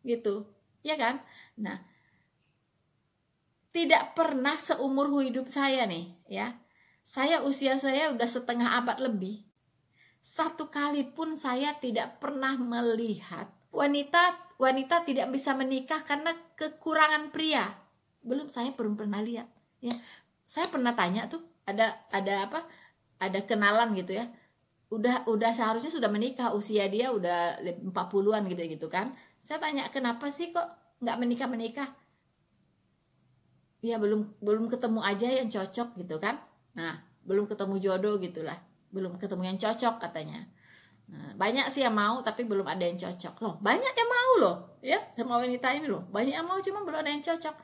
Gitu. Ya kan? Nah, tidak pernah seumur hidup saya nih, ya. Usia saya udah setengah abad lebih. Satu kali pun saya tidak pernah melihat wanita tidak bisa menikah karena kekurangan pria. Saya belum pernah lihat, ya. Saya pernah tanya tuh, ada kenalan gitu ya. Udah seharusnya sudah menikah, usia dia udah 40-an gitu kan. Saya tanya, "Kenapa sih kok nggak menikah?" Ya belum ketemu aja yang cocok gitu kan. Nah, belum ketemu jodoh gitulah. Belum ketemu yang cocok katanya. Nah, banyak sih yang mau tapi belum ada yang cocok. Loh, banyak yang mau loh, ya, sama wanita ini loh. Banyak yang mau cuma belum ada yang cocok.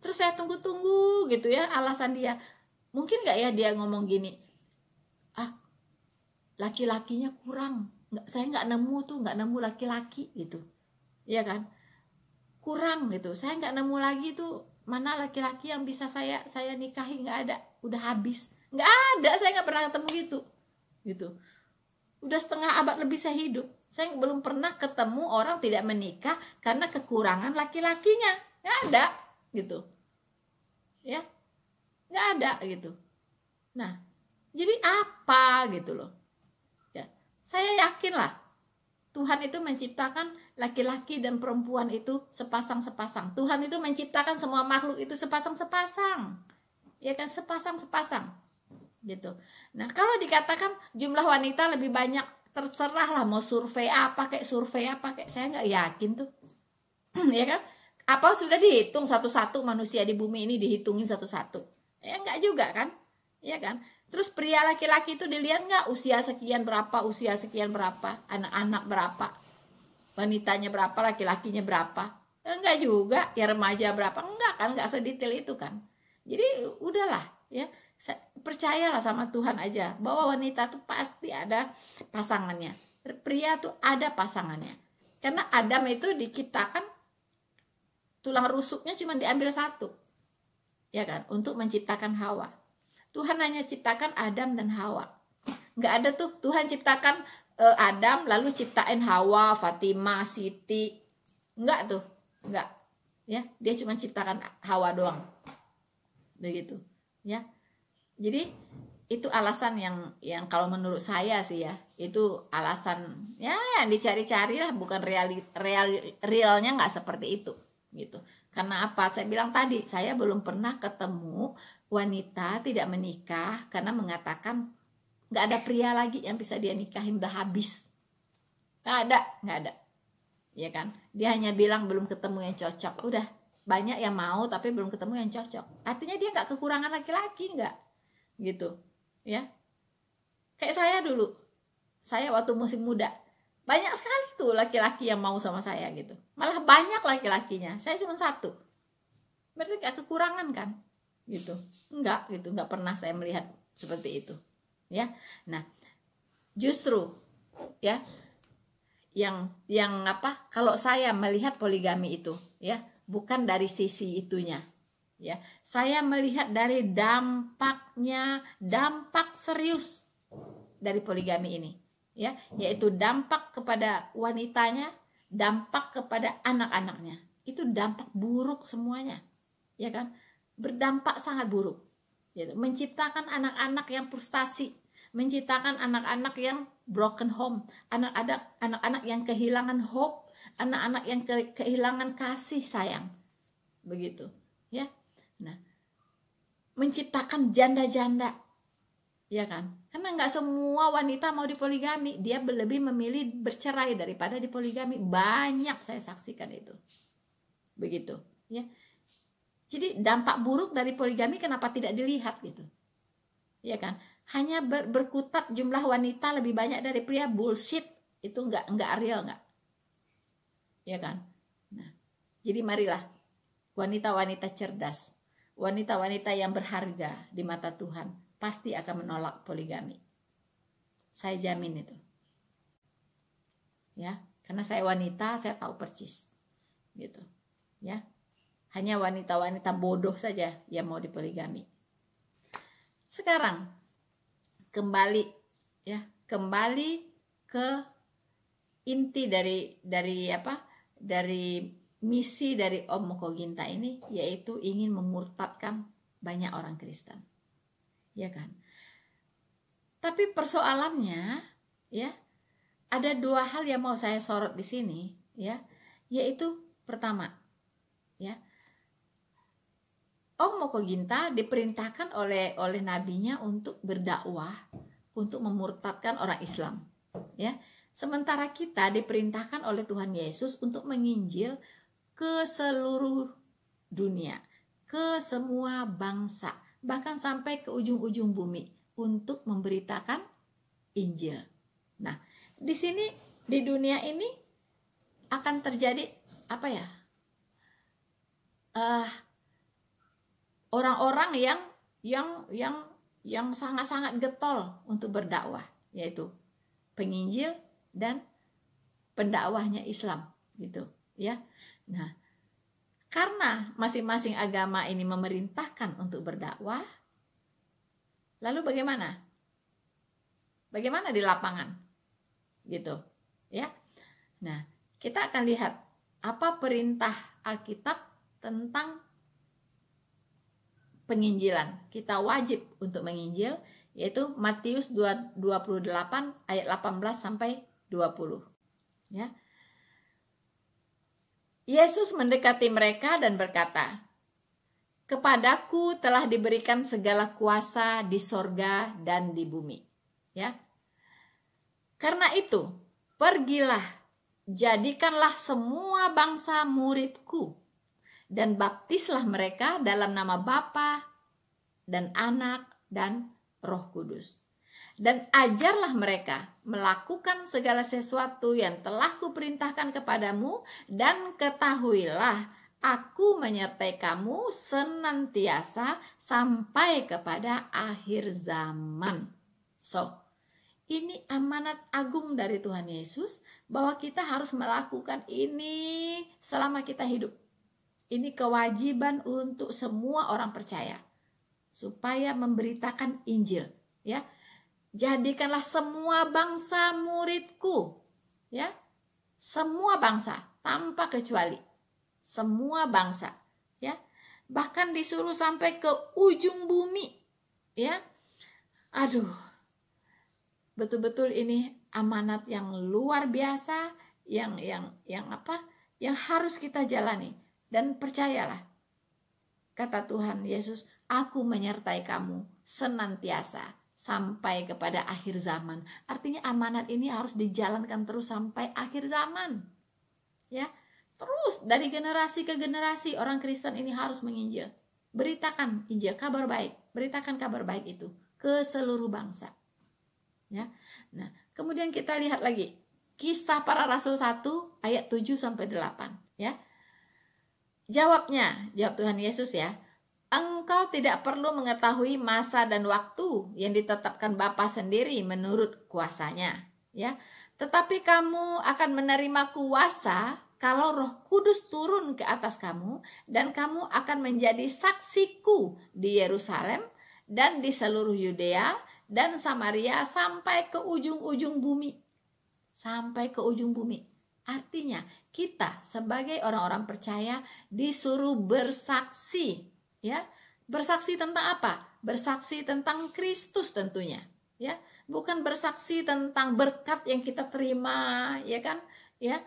Terus saya tunggu-tunggu gitu ya alasan dia. Mungkin nggak ya dia ngomong gini, laki-lakinya kurang. Saya nggak nemu laki-laki gitu. Iya kan? Kurang gitu. Saya nggak nemu lagi tuh mana laki-laki yang bisa saya nikahi, nggak ada. Udah habis. Nggak ada, saya nggak pernah ketemu gitu. Udah setengah abad lebih saya hidup, saya belum pernah ketemu orang tidak menikah karena kekurangan laki-lakinya. Nggak ada gitu. Ya. Nggak ada gitu. Nah, jadi apa gitu loh. Ya, saya yakin lah Tuhan itu menciptakan laki-laki dan perempuan itu sepasang-sepasang. Tuhan itu menciptakan semua makhluk itu sepasang-sepasang. Ya kan, sepasang-sepasang. Gitu. Nah, kalau dikatakan jumlah wanita lebih banyak, terserah lah mau survei apa kayak saya nggak yakin tuh. Ya kan? Apa sudah dihitung satu-satu manusia di bumi ini, dihitungin satu-satu? Ya enggak juga kan? Ya kan? Terus pria laki-laki itu dilihat nggak usia sekian berapa, anak-anak berapa, wanitanya berapa, laki-lakinya berapa? Enggak juga, ya remaja berapa? Enggak kan, enggak sedetail itu kan. Jadi udahlah ya, percayalah sama Tuhan aja bahwa wanita tuh pasti ada pasangannya, pria tuh ada pasangannya. Karena Adam itu diciptakan tulang rusuknya cuma diambil satu, ya kan, untuk menciptakan Hawa. Tuhan hanya ciptakan Adam dan Hawa. Nggak ada tuh Tuhan ciptakan Adam lalu ciptain Hawa, Fatimah, Siti. Nggak tuh, nggak. Ya, dia cuma ciptakan Hawa doang. Begitu, ya. Jadi itu alasan yang kalau menurut saya sih ya, itu alasan ya yang dicari-cari lah, bukan realnya nggak seperti itu gitu. Karena apa? Saya bilang tadi, saya belum pernah ketemu wanita tidak menikah karena mengatakan nggak ada pria lagi yang bisa dia nikahin, udah habis. Nggak ada. Ya kan? Dia hanya bilang belum ketemu yang cocok. Udah, banyak yang mau tapi belum ketemu yang cocok. Artinya dia nggak kekurangan laki-laki, nggak gitu ya. Kayak saya dulu, saya waktu masih muda banyak sekali tuh laki-laki yang mau sama saya gitu, malah banyak laki-lakinya, saya cuma satu. Berarti gak kekurangan kan gitu? Enggak gitu, enggak pernah saya melihat seperti itu ya. Nah justru ya yang apa, kalau saya melihat poligami itu ya bukan dari sisi itunya ya, saya melihat dari dampaknya, dampak serius dari poligami ini ya, yaitu dampak kepada wanitanya, dampak kepada anak-anaknya. Itu dampak buruk semuanya ya kan, berdampak sangat buruk gitu. Menciptakan anak-anak yang frustasi, menciptakan anak-anak yang broken home, anak-anak yang kehilangan hope, anak-anak yang kehilangan kasih sayang begitu ya. Nah menciptakan janda-janda ya kan, karena nggak semua wanita mau dipoligami, dia lebih memilih bercerai daripada dipoligami. Banyak saya saksikan itu begitu ya. Jadi dampak buruk dari poligami kenapa tidak dilihat gitu ya kan. Hanya berkutat jumlah wanita lebih banyak dari pria, bullshit itu, nggak real, nggak ya kan. Nah jadi marilah wanita-wanita cerdas, wanita-wanita yang berharga di mata Tuhan pasti akan menolak poligami. Saya jamin itu. Ya, karena saya wanita, saya tahu persis. Gitu. Ya. Hanya wanita-wanita bodoh saja yang mau dipoligami. Sekarang kembali ya, kembali ke inti dari apa? Dari misi dari Om Moko Ginta ini, yaitu ingin memurtadkan banyak orang Kristen. Ya kan? Tapi persoalannya ya, ada dua hal yang mau saya sorot di sini ya, yaitu pertama ya, Om Moko Ginta diperintahkan oleh nabinya untuk berdakwah, untuk memurtadkan orang Islam ya. Sementara kita diperintahkan oleh Tuhan Yesus untuk menginjil ke seluruh dunia, ke semua bangsa, bahkan sampai ke ujung-ujung bumi untuk memberitakan Injil. Nah, di sini di dunia ini akan terjadi apa ya? Orang-orang yang sangat-sangat getol untuk berdakwah, yaitu penginjil dan pendakwahnya Islam gitu, ya. Nah, karena masing-masing agama ini memerintahkan untuk berdakwah, lalu bagaimana? Bagaimana di lapangan? Gitu, ya. Nah, kita akan lihat apa perintah Alkitab tentang penginjilan. Kita wajib untuk menginjil, yaitu Matius 28 ayat 18 sampai 20. Ya. Yesus mendekati mereka dan berkata, "Kepadaku telah diberikan segala kuasa di sorga dan di bumi." Ya. Karena itu, pergilah, jadikanlah semua bangsa muridku, dan baptislah mereka dalam nama Bapa dan Anak dan Roh Kudus. Dan ajarlah mereka melakukan segala sesuatu yang telah kuperintahkan kepadamu, dan ketahuilah aku menyertai kamu senantiasa sampai kepada akhir zaman. So, ini amanat agung dari Tuhan Yesus bahwa kita harus melakukan ini selama kita hidup. Ini kewajiban untuk semua orang percaya supaya memberitakan Injil, ya. Jadikanlah semua bangsa muridku, ya. Semua bangsa tanpa kecuali. Semua bangsa, ya. Bahkan disuruh sampai ke ujung bumi, ya. Aduh. Betul-betul ini amanat yang luar biasa yang apa? Yang harus kita jalani. Dan percayalah, kata Tuhan Yesus, aku menyertai kamu senantiasa sampai kepada akhir zaman. Artinya amanat ini harus dijalankan terus sampai akhir zaman. Ya, terus dari generasi ke generasi orang Kristen ini harus menginjil. Beritakan Injil, kabar baik. Beritakan kabar baik itu ke seluruh bangsa. Ya. Nah, kemudian kita lihat lagi Kisah Para Rasul 1 ayat 7 sampai 8, ya. Jawab Tuhan Yesus ya. Engkau tidak perlu mengetahui masa dan waktu yang ditetapkan Bapa sendiri menurut kuasanya, ya. Tetapi kamu akan menerima kuasa kalau Roh Kudus turun ke atas kamu, dan kamu akan menjadi saksiku di Yerusalem dan di seluruh Yudea dan Samaria sampai ke ujung-ujung bumi. Sampai ke ujung bumi. Artinya kita sebagai orang-orang percaya disuruh bersaksi, ya. Bersaksi tentang apa? Bersaksi tentang Kristus tentunya, ya. Bukan bersaksi tentang berkat yang kita terima, ya kan? Ya.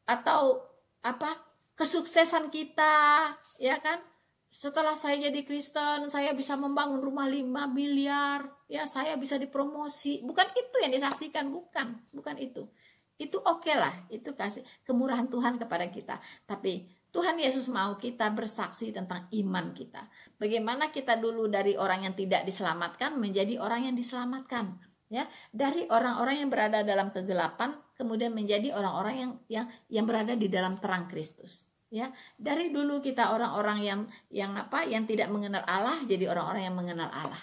Atau apa? Kesuksesan kita, ya kan? Setelah saya jadi Kristen, saya bisa membangun rumah 5 miliar, ya, saya bisa dipromosi. Bukan itu yang disaksikan, bukan itu. Itu oke lah, itu kasih kemurahan Tuhan kepada kita. Tapi Tuhan Yesus mau kita bersaksi tentang iman kita. Bagaimana kita dulu dari orang yang tidak diselamatkan menjadi orang yang diselamatkan, ya. Dari orang-orang yang berada dalam kegelapan kemudian menjadi orang-orang yang berada di dalam terang Kristus, ya. Dari dulu kita orang-orang yang tidak mengenal Allah jadi orang-orang yang mengenal Allah,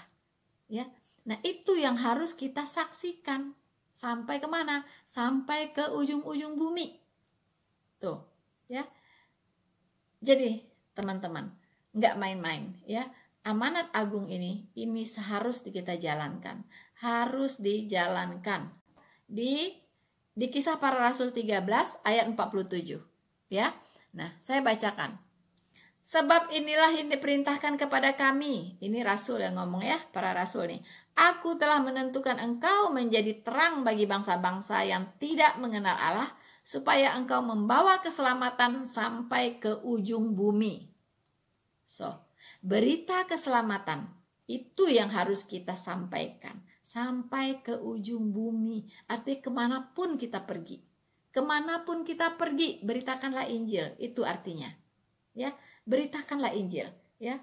ya. Nah, itu yang harus kita saksikan. Sampai kemana? Sampai ke ujung-ujung bumi. Tuh, ya. Jadi, teman-teman, nggak main-main, ya. Amanat agung ini harus kita jalankan. Harus dijalankan. Di Kisah Para Rasul 13 ayat 47, ya. Nah, saya bacakan. Sebab inilah yang diperintahkan kepada kami. Ini rasul yang ngomong, ya, para rasul nih. Aku telah menentukan engkau menjadi terang bagi bangsa-bangsa yang tidak mengenal Allah, supaya engkau membawa keselamatan sampai ke ujung bumi. So, berita keselamatan itu yang harus kita sampaikan. Sampai ke ujung bumi. Artinya kemanapun kita pergi. Kemanapun kita pergi, beritakanlah Injil. Itu artinya, ya. Beritakanlah Injil, ya.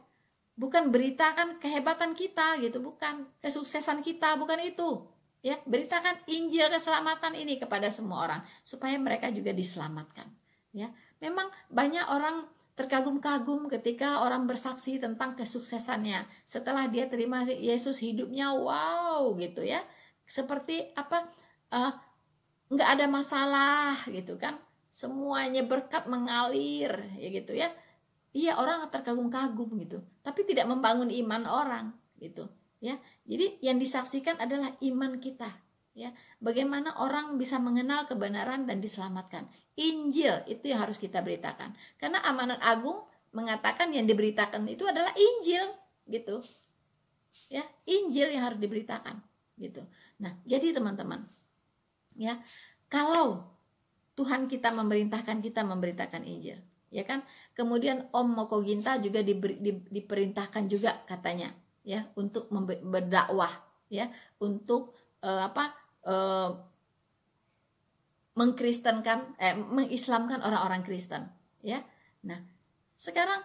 Bukan beritakan kehebatan kita gitu, bukan kesuksesan kita, bukan itu, ya. Beritakan Injil keselamatan ini kepada semua orang supaya mereka juga diselamatkan, ya. Memang banyak orang terkagum-kagum ketika orang bersaksi tentang kesuksesannya setelah dia terima Yesus, hidupnya wow gitu, ya. Seperti apa? Nggak ada masalah gitu kan, semuanya berkat mengalir, ya gitu, ya. Iya, orang terkagum-kagum gitu, tapi tidak membangun iman orang gitu, ya. Jadi yang disaksikan adalah iman kita, ya. Bagaimana orang bisa mengenal kebenaran dan diselamatkan. Injil itu yang harus kita beritakan. Karena amanat agung mengatakan yang diberitakan itu adalah Injil, gitu. Ya, Injil yang harus diberitakan, gitu. Nah, jadi teman-teman, ya, kalau Tuhan kita memerintahkan kita memberitakan Injil, ya kan? Kemudian Om Moko Ginta juga diperintahkan juga katanya, ya, untuk berdakwah, ya, untuk mengislamkan orang-orang Kristen, ya. Nah, sekarang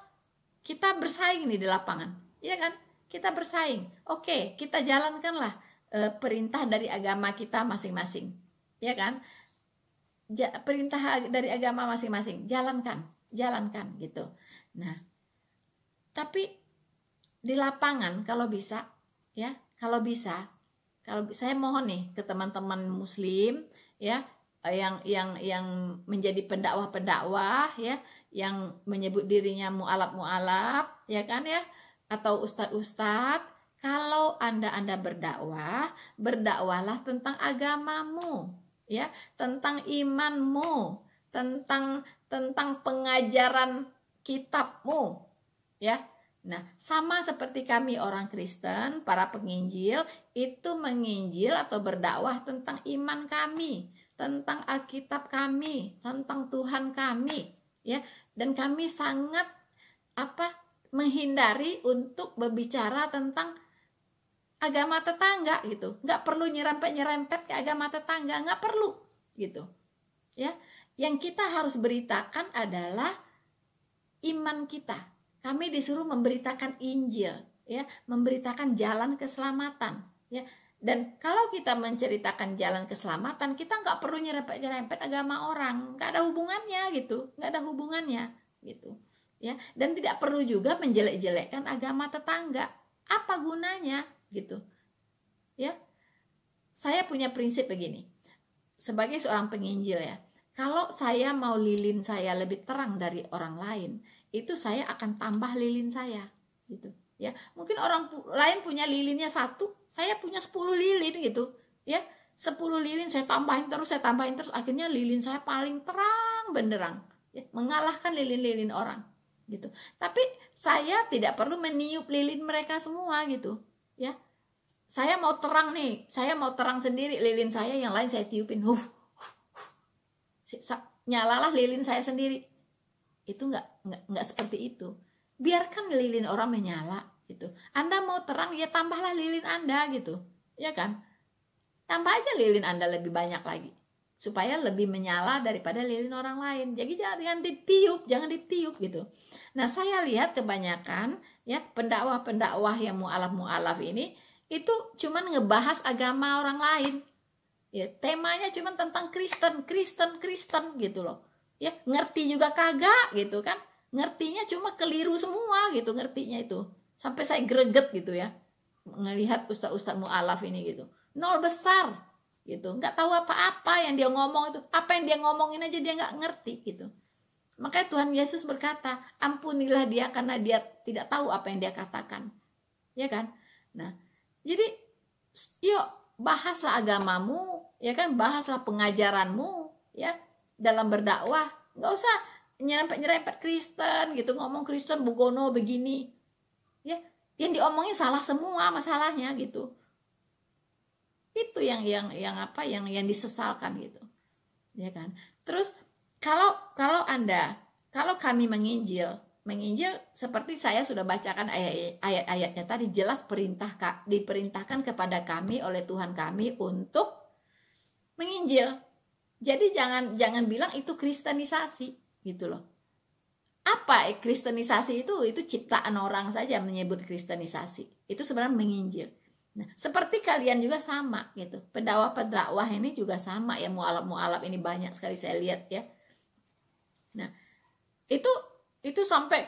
kita bersaing nih di lapangan, ya kan? Kita bersaing. Oke, kita jalankanlah perintah dari agama kita masing-masing, ya kan? Perintah dari agama masing-masing, jalankan gitu. Nah, tapi di lapangan kalau bisa, ya, kalau saya mohon nih ke teman-teman Muslim, ya, yang menjadi pendakwah, ya, yang menyebut dirinya mualaf, ya kan, ya, atau ustadz, kalau Anda berdakwahlah tentang agamamu, ya, tentang imanmu, tentang pengajaran kitabmu, ya. Nah, sama seperti kami orang Kristen, para penginjil itu menginjil atau berdakwah tentang iman kami, tentang Alkitab kami, tentang Tuhan kami, ya. Dan kami sangat menghindari untuk berbicara tentang agama tetangga gitu. Nggak perlu nyerempet ke agama tetangga, nggak perlu gitu, ya. Yang kita harus beritakan adalah iman kita. Kami disuruh memberitakan Injil, ya, memberitakan jalan keselamatan, ya. Dan kalau kita menceritakan jalan keselamatan, kita nggak perlu nyerempet-nyerempet agama orang, nggak ada hubungannya gitu, nggak ada hubungannya gitu, ya. Dan tidak perlu juga menjelek-jelekkan agama tetangga, apa gunanya gitu, ya. Saya punya prinsip begini, sebagai seorang penginjil ya, kalau saya mau lilin saya lebih terang dari orang lain, itu saya akan tambah lilin saya gitu, ya. Mungkin orang lain punya lilinnya 1, saya punya 10 lilin gitu, ya. 10 lilin saya tambahin terus, akhirnya lilin saya paling terang benderang, ya, mengalahkan lilin-lilin orang gitu. Tapi saya tidak perlu meniup lilin mereka semua gitu, ya. Saya mau terang nih, saya mau terang sendiri lilin saya, yang lain saya tiupin, nyalalah lilin saya sendiri. Itu nggak seperti itu. Biarkan lilin orang menyala gitu. Anda mau terang, ya tambahlah lilin Anda gitu, ya kan? Tambah aja lilin Anda lebih banyak lagi, supaya lebih menyala daripada lilin orang lain. Jadi jangan ditiup gitu. Nah, saya lihat kebanyakan ya pendakwah yang mu'alaf ini itu cuman ngebahas agama orang lain. Ya, temanya cuman tentang Kristen gitu loh. Ya, ngerti juga kagak gitu kan. Ngertinya cuma keliru semua gitu ngertinya itu. Sampai saya greget gitu ya. Ngelihat ustaz-ustaz mu'alaf ini gitu. 0 besar gitu. Nggak tahu apa-apa yang dia ngomong itu. Apa yang dia ngomongin aja dia nggak ngerti gitu. Makanya Tuhan Yesus berkata, ampunilah dia karena dia tidak tahu apa yang dia katakan. Ya kan? Nah, jadi yuk bahaslah agamamu, ya kan, bahaslah pengajaranmu, ya, dalam berdakwah. Nggak usah nyerempet Kristen gitu, ngomong Kristen begono begini, ya, yang diomongin salah semua masalahnya gitu. Itu yang disesalkan gitu, ya kan. Terus kalau kami menginjil seperti saya sudah bacakan ayat-ayatnya tadi, jelas diperintahkan kepada kami oleh Tuhan kami untuk menginjil. Jadi jangan bilang itu kristenisasi gitu loh. Apa kristenisasi itu ciptaan orang saja menyebut kristenisasi. Itu sebenarnya menginjil. Nah, seperti kalian juga sama gitu. Pendakwah ini juga sama ya, mu'alaf ini banyak sekali saya lihat ya. Nah, itu sampai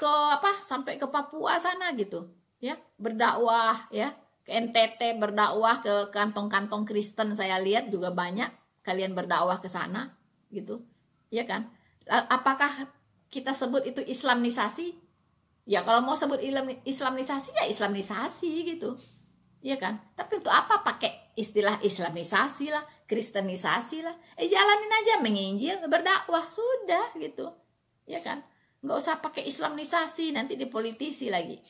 ke Papua sana gitu ya, berdakwah ya, ke NTT berdakwah, ke kantong-kantong Kristen saya lihat juga banyak kalian berdakwah ke sana gitu, ya kan. Apakah kita sebut itu Islamisasi? Ya kalau mau sebut Islamisasi ya Islamisasi gitu, ya kan. Tapi untuk apa pakai istilah Islamisasi lah, Kristenisasi lah? Jalanin aja menginjil, berdakwah, sudah gitu, ya kan. Nggak usah pakai Islamisasi, nanti dipolitisi lagi,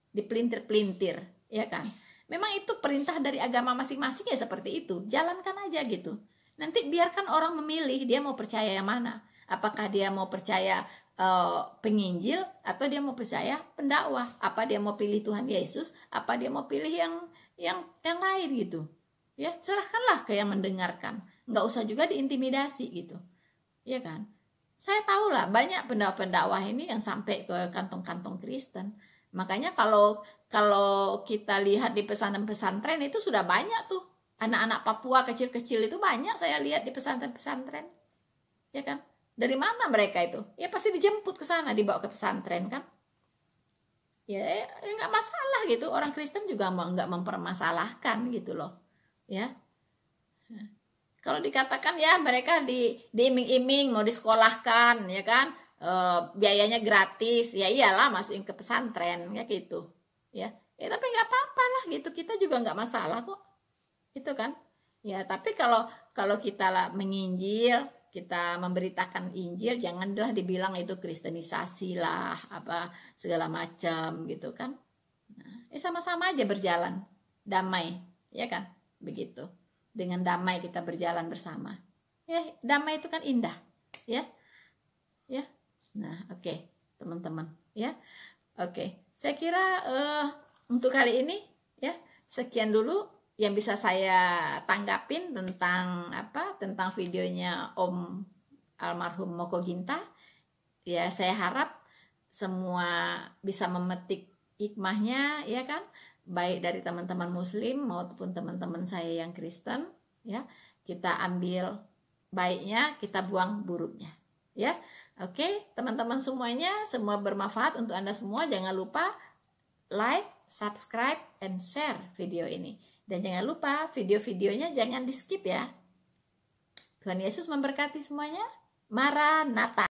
dipelintir-pelintir, ya kan. Memang itu perintah dari agama masing-masing ya, seperti itu, jalankan aja gitu. Nanti biarkan orang memilih dia mau percaya yang mana. Apakah dia mau percaya penginjil atau dia mau percaya pendakwah? Apa dia mau pilih Tuhan Yesus? Apa dia mau pilih yang lain gitu? Ya, serahkanlah ke yang mendengarkan. Nggak usah juga diintimidasi gitu, ya kan. Saya tahu lah banyak pendakwah ini yang sampai ke kantong-kantong Kristen. Makanya kalau kita lihat di pesantren-pesantren itu sudah banyak tuh anak-anak Papua kecil-kecil itu, banyak saya lihat di pesantren-pesantren, ya kan. Dari mana mereka itu? Ya pasti dijemput ke sana, dibawa ke pesantren kan. Ya nggak masalah gitu. Orang Kristen juga nggak mempermasalahkan gitu loh, ya. Kalau dikatakan ya mereka diiming-iming mau disekolahkan, ya kan, biayanya gratis, ya iyalah masukin ke pesantren ya gitu, ya tapi nggak apa-apa lah gitu, kita juga nggak masalah kok, itu kan, ya. Tapi kalau kita lah menginjil, kita memberitakan Injil, janganlah dibilang itu kristenisasi lah, apa segala macam gitu kan. Nah, sama-sama aja berjalan damai, ya kan, begitu. Dengan damai kita berjalan bersama. Ya, damai itu kan indah, ya. Ya. Nah, oke, teman-teman, ya. Oke. Saya kira untuk kali ini ya, sekian dulu yang bisa saya tanggapin tentang videonya Om almarhum Moko Ginta. Ya, saya harap semua bisa memetik hikmahnya, ya kan, baik dari teman-teman muslim maupun teman-teman saya yang Kristen, ya. Kita ambil baiknya, kita buang buruknya, ya. Oke, teman-teman semuanya, semua bermanfaat untuk Anda semua. Jangan lupa like, subscribe, and share video ini. Dan jangan lupa video-videonya jangan di skip ya. Tuhan Yesus memberkati semuanya. Maranatha.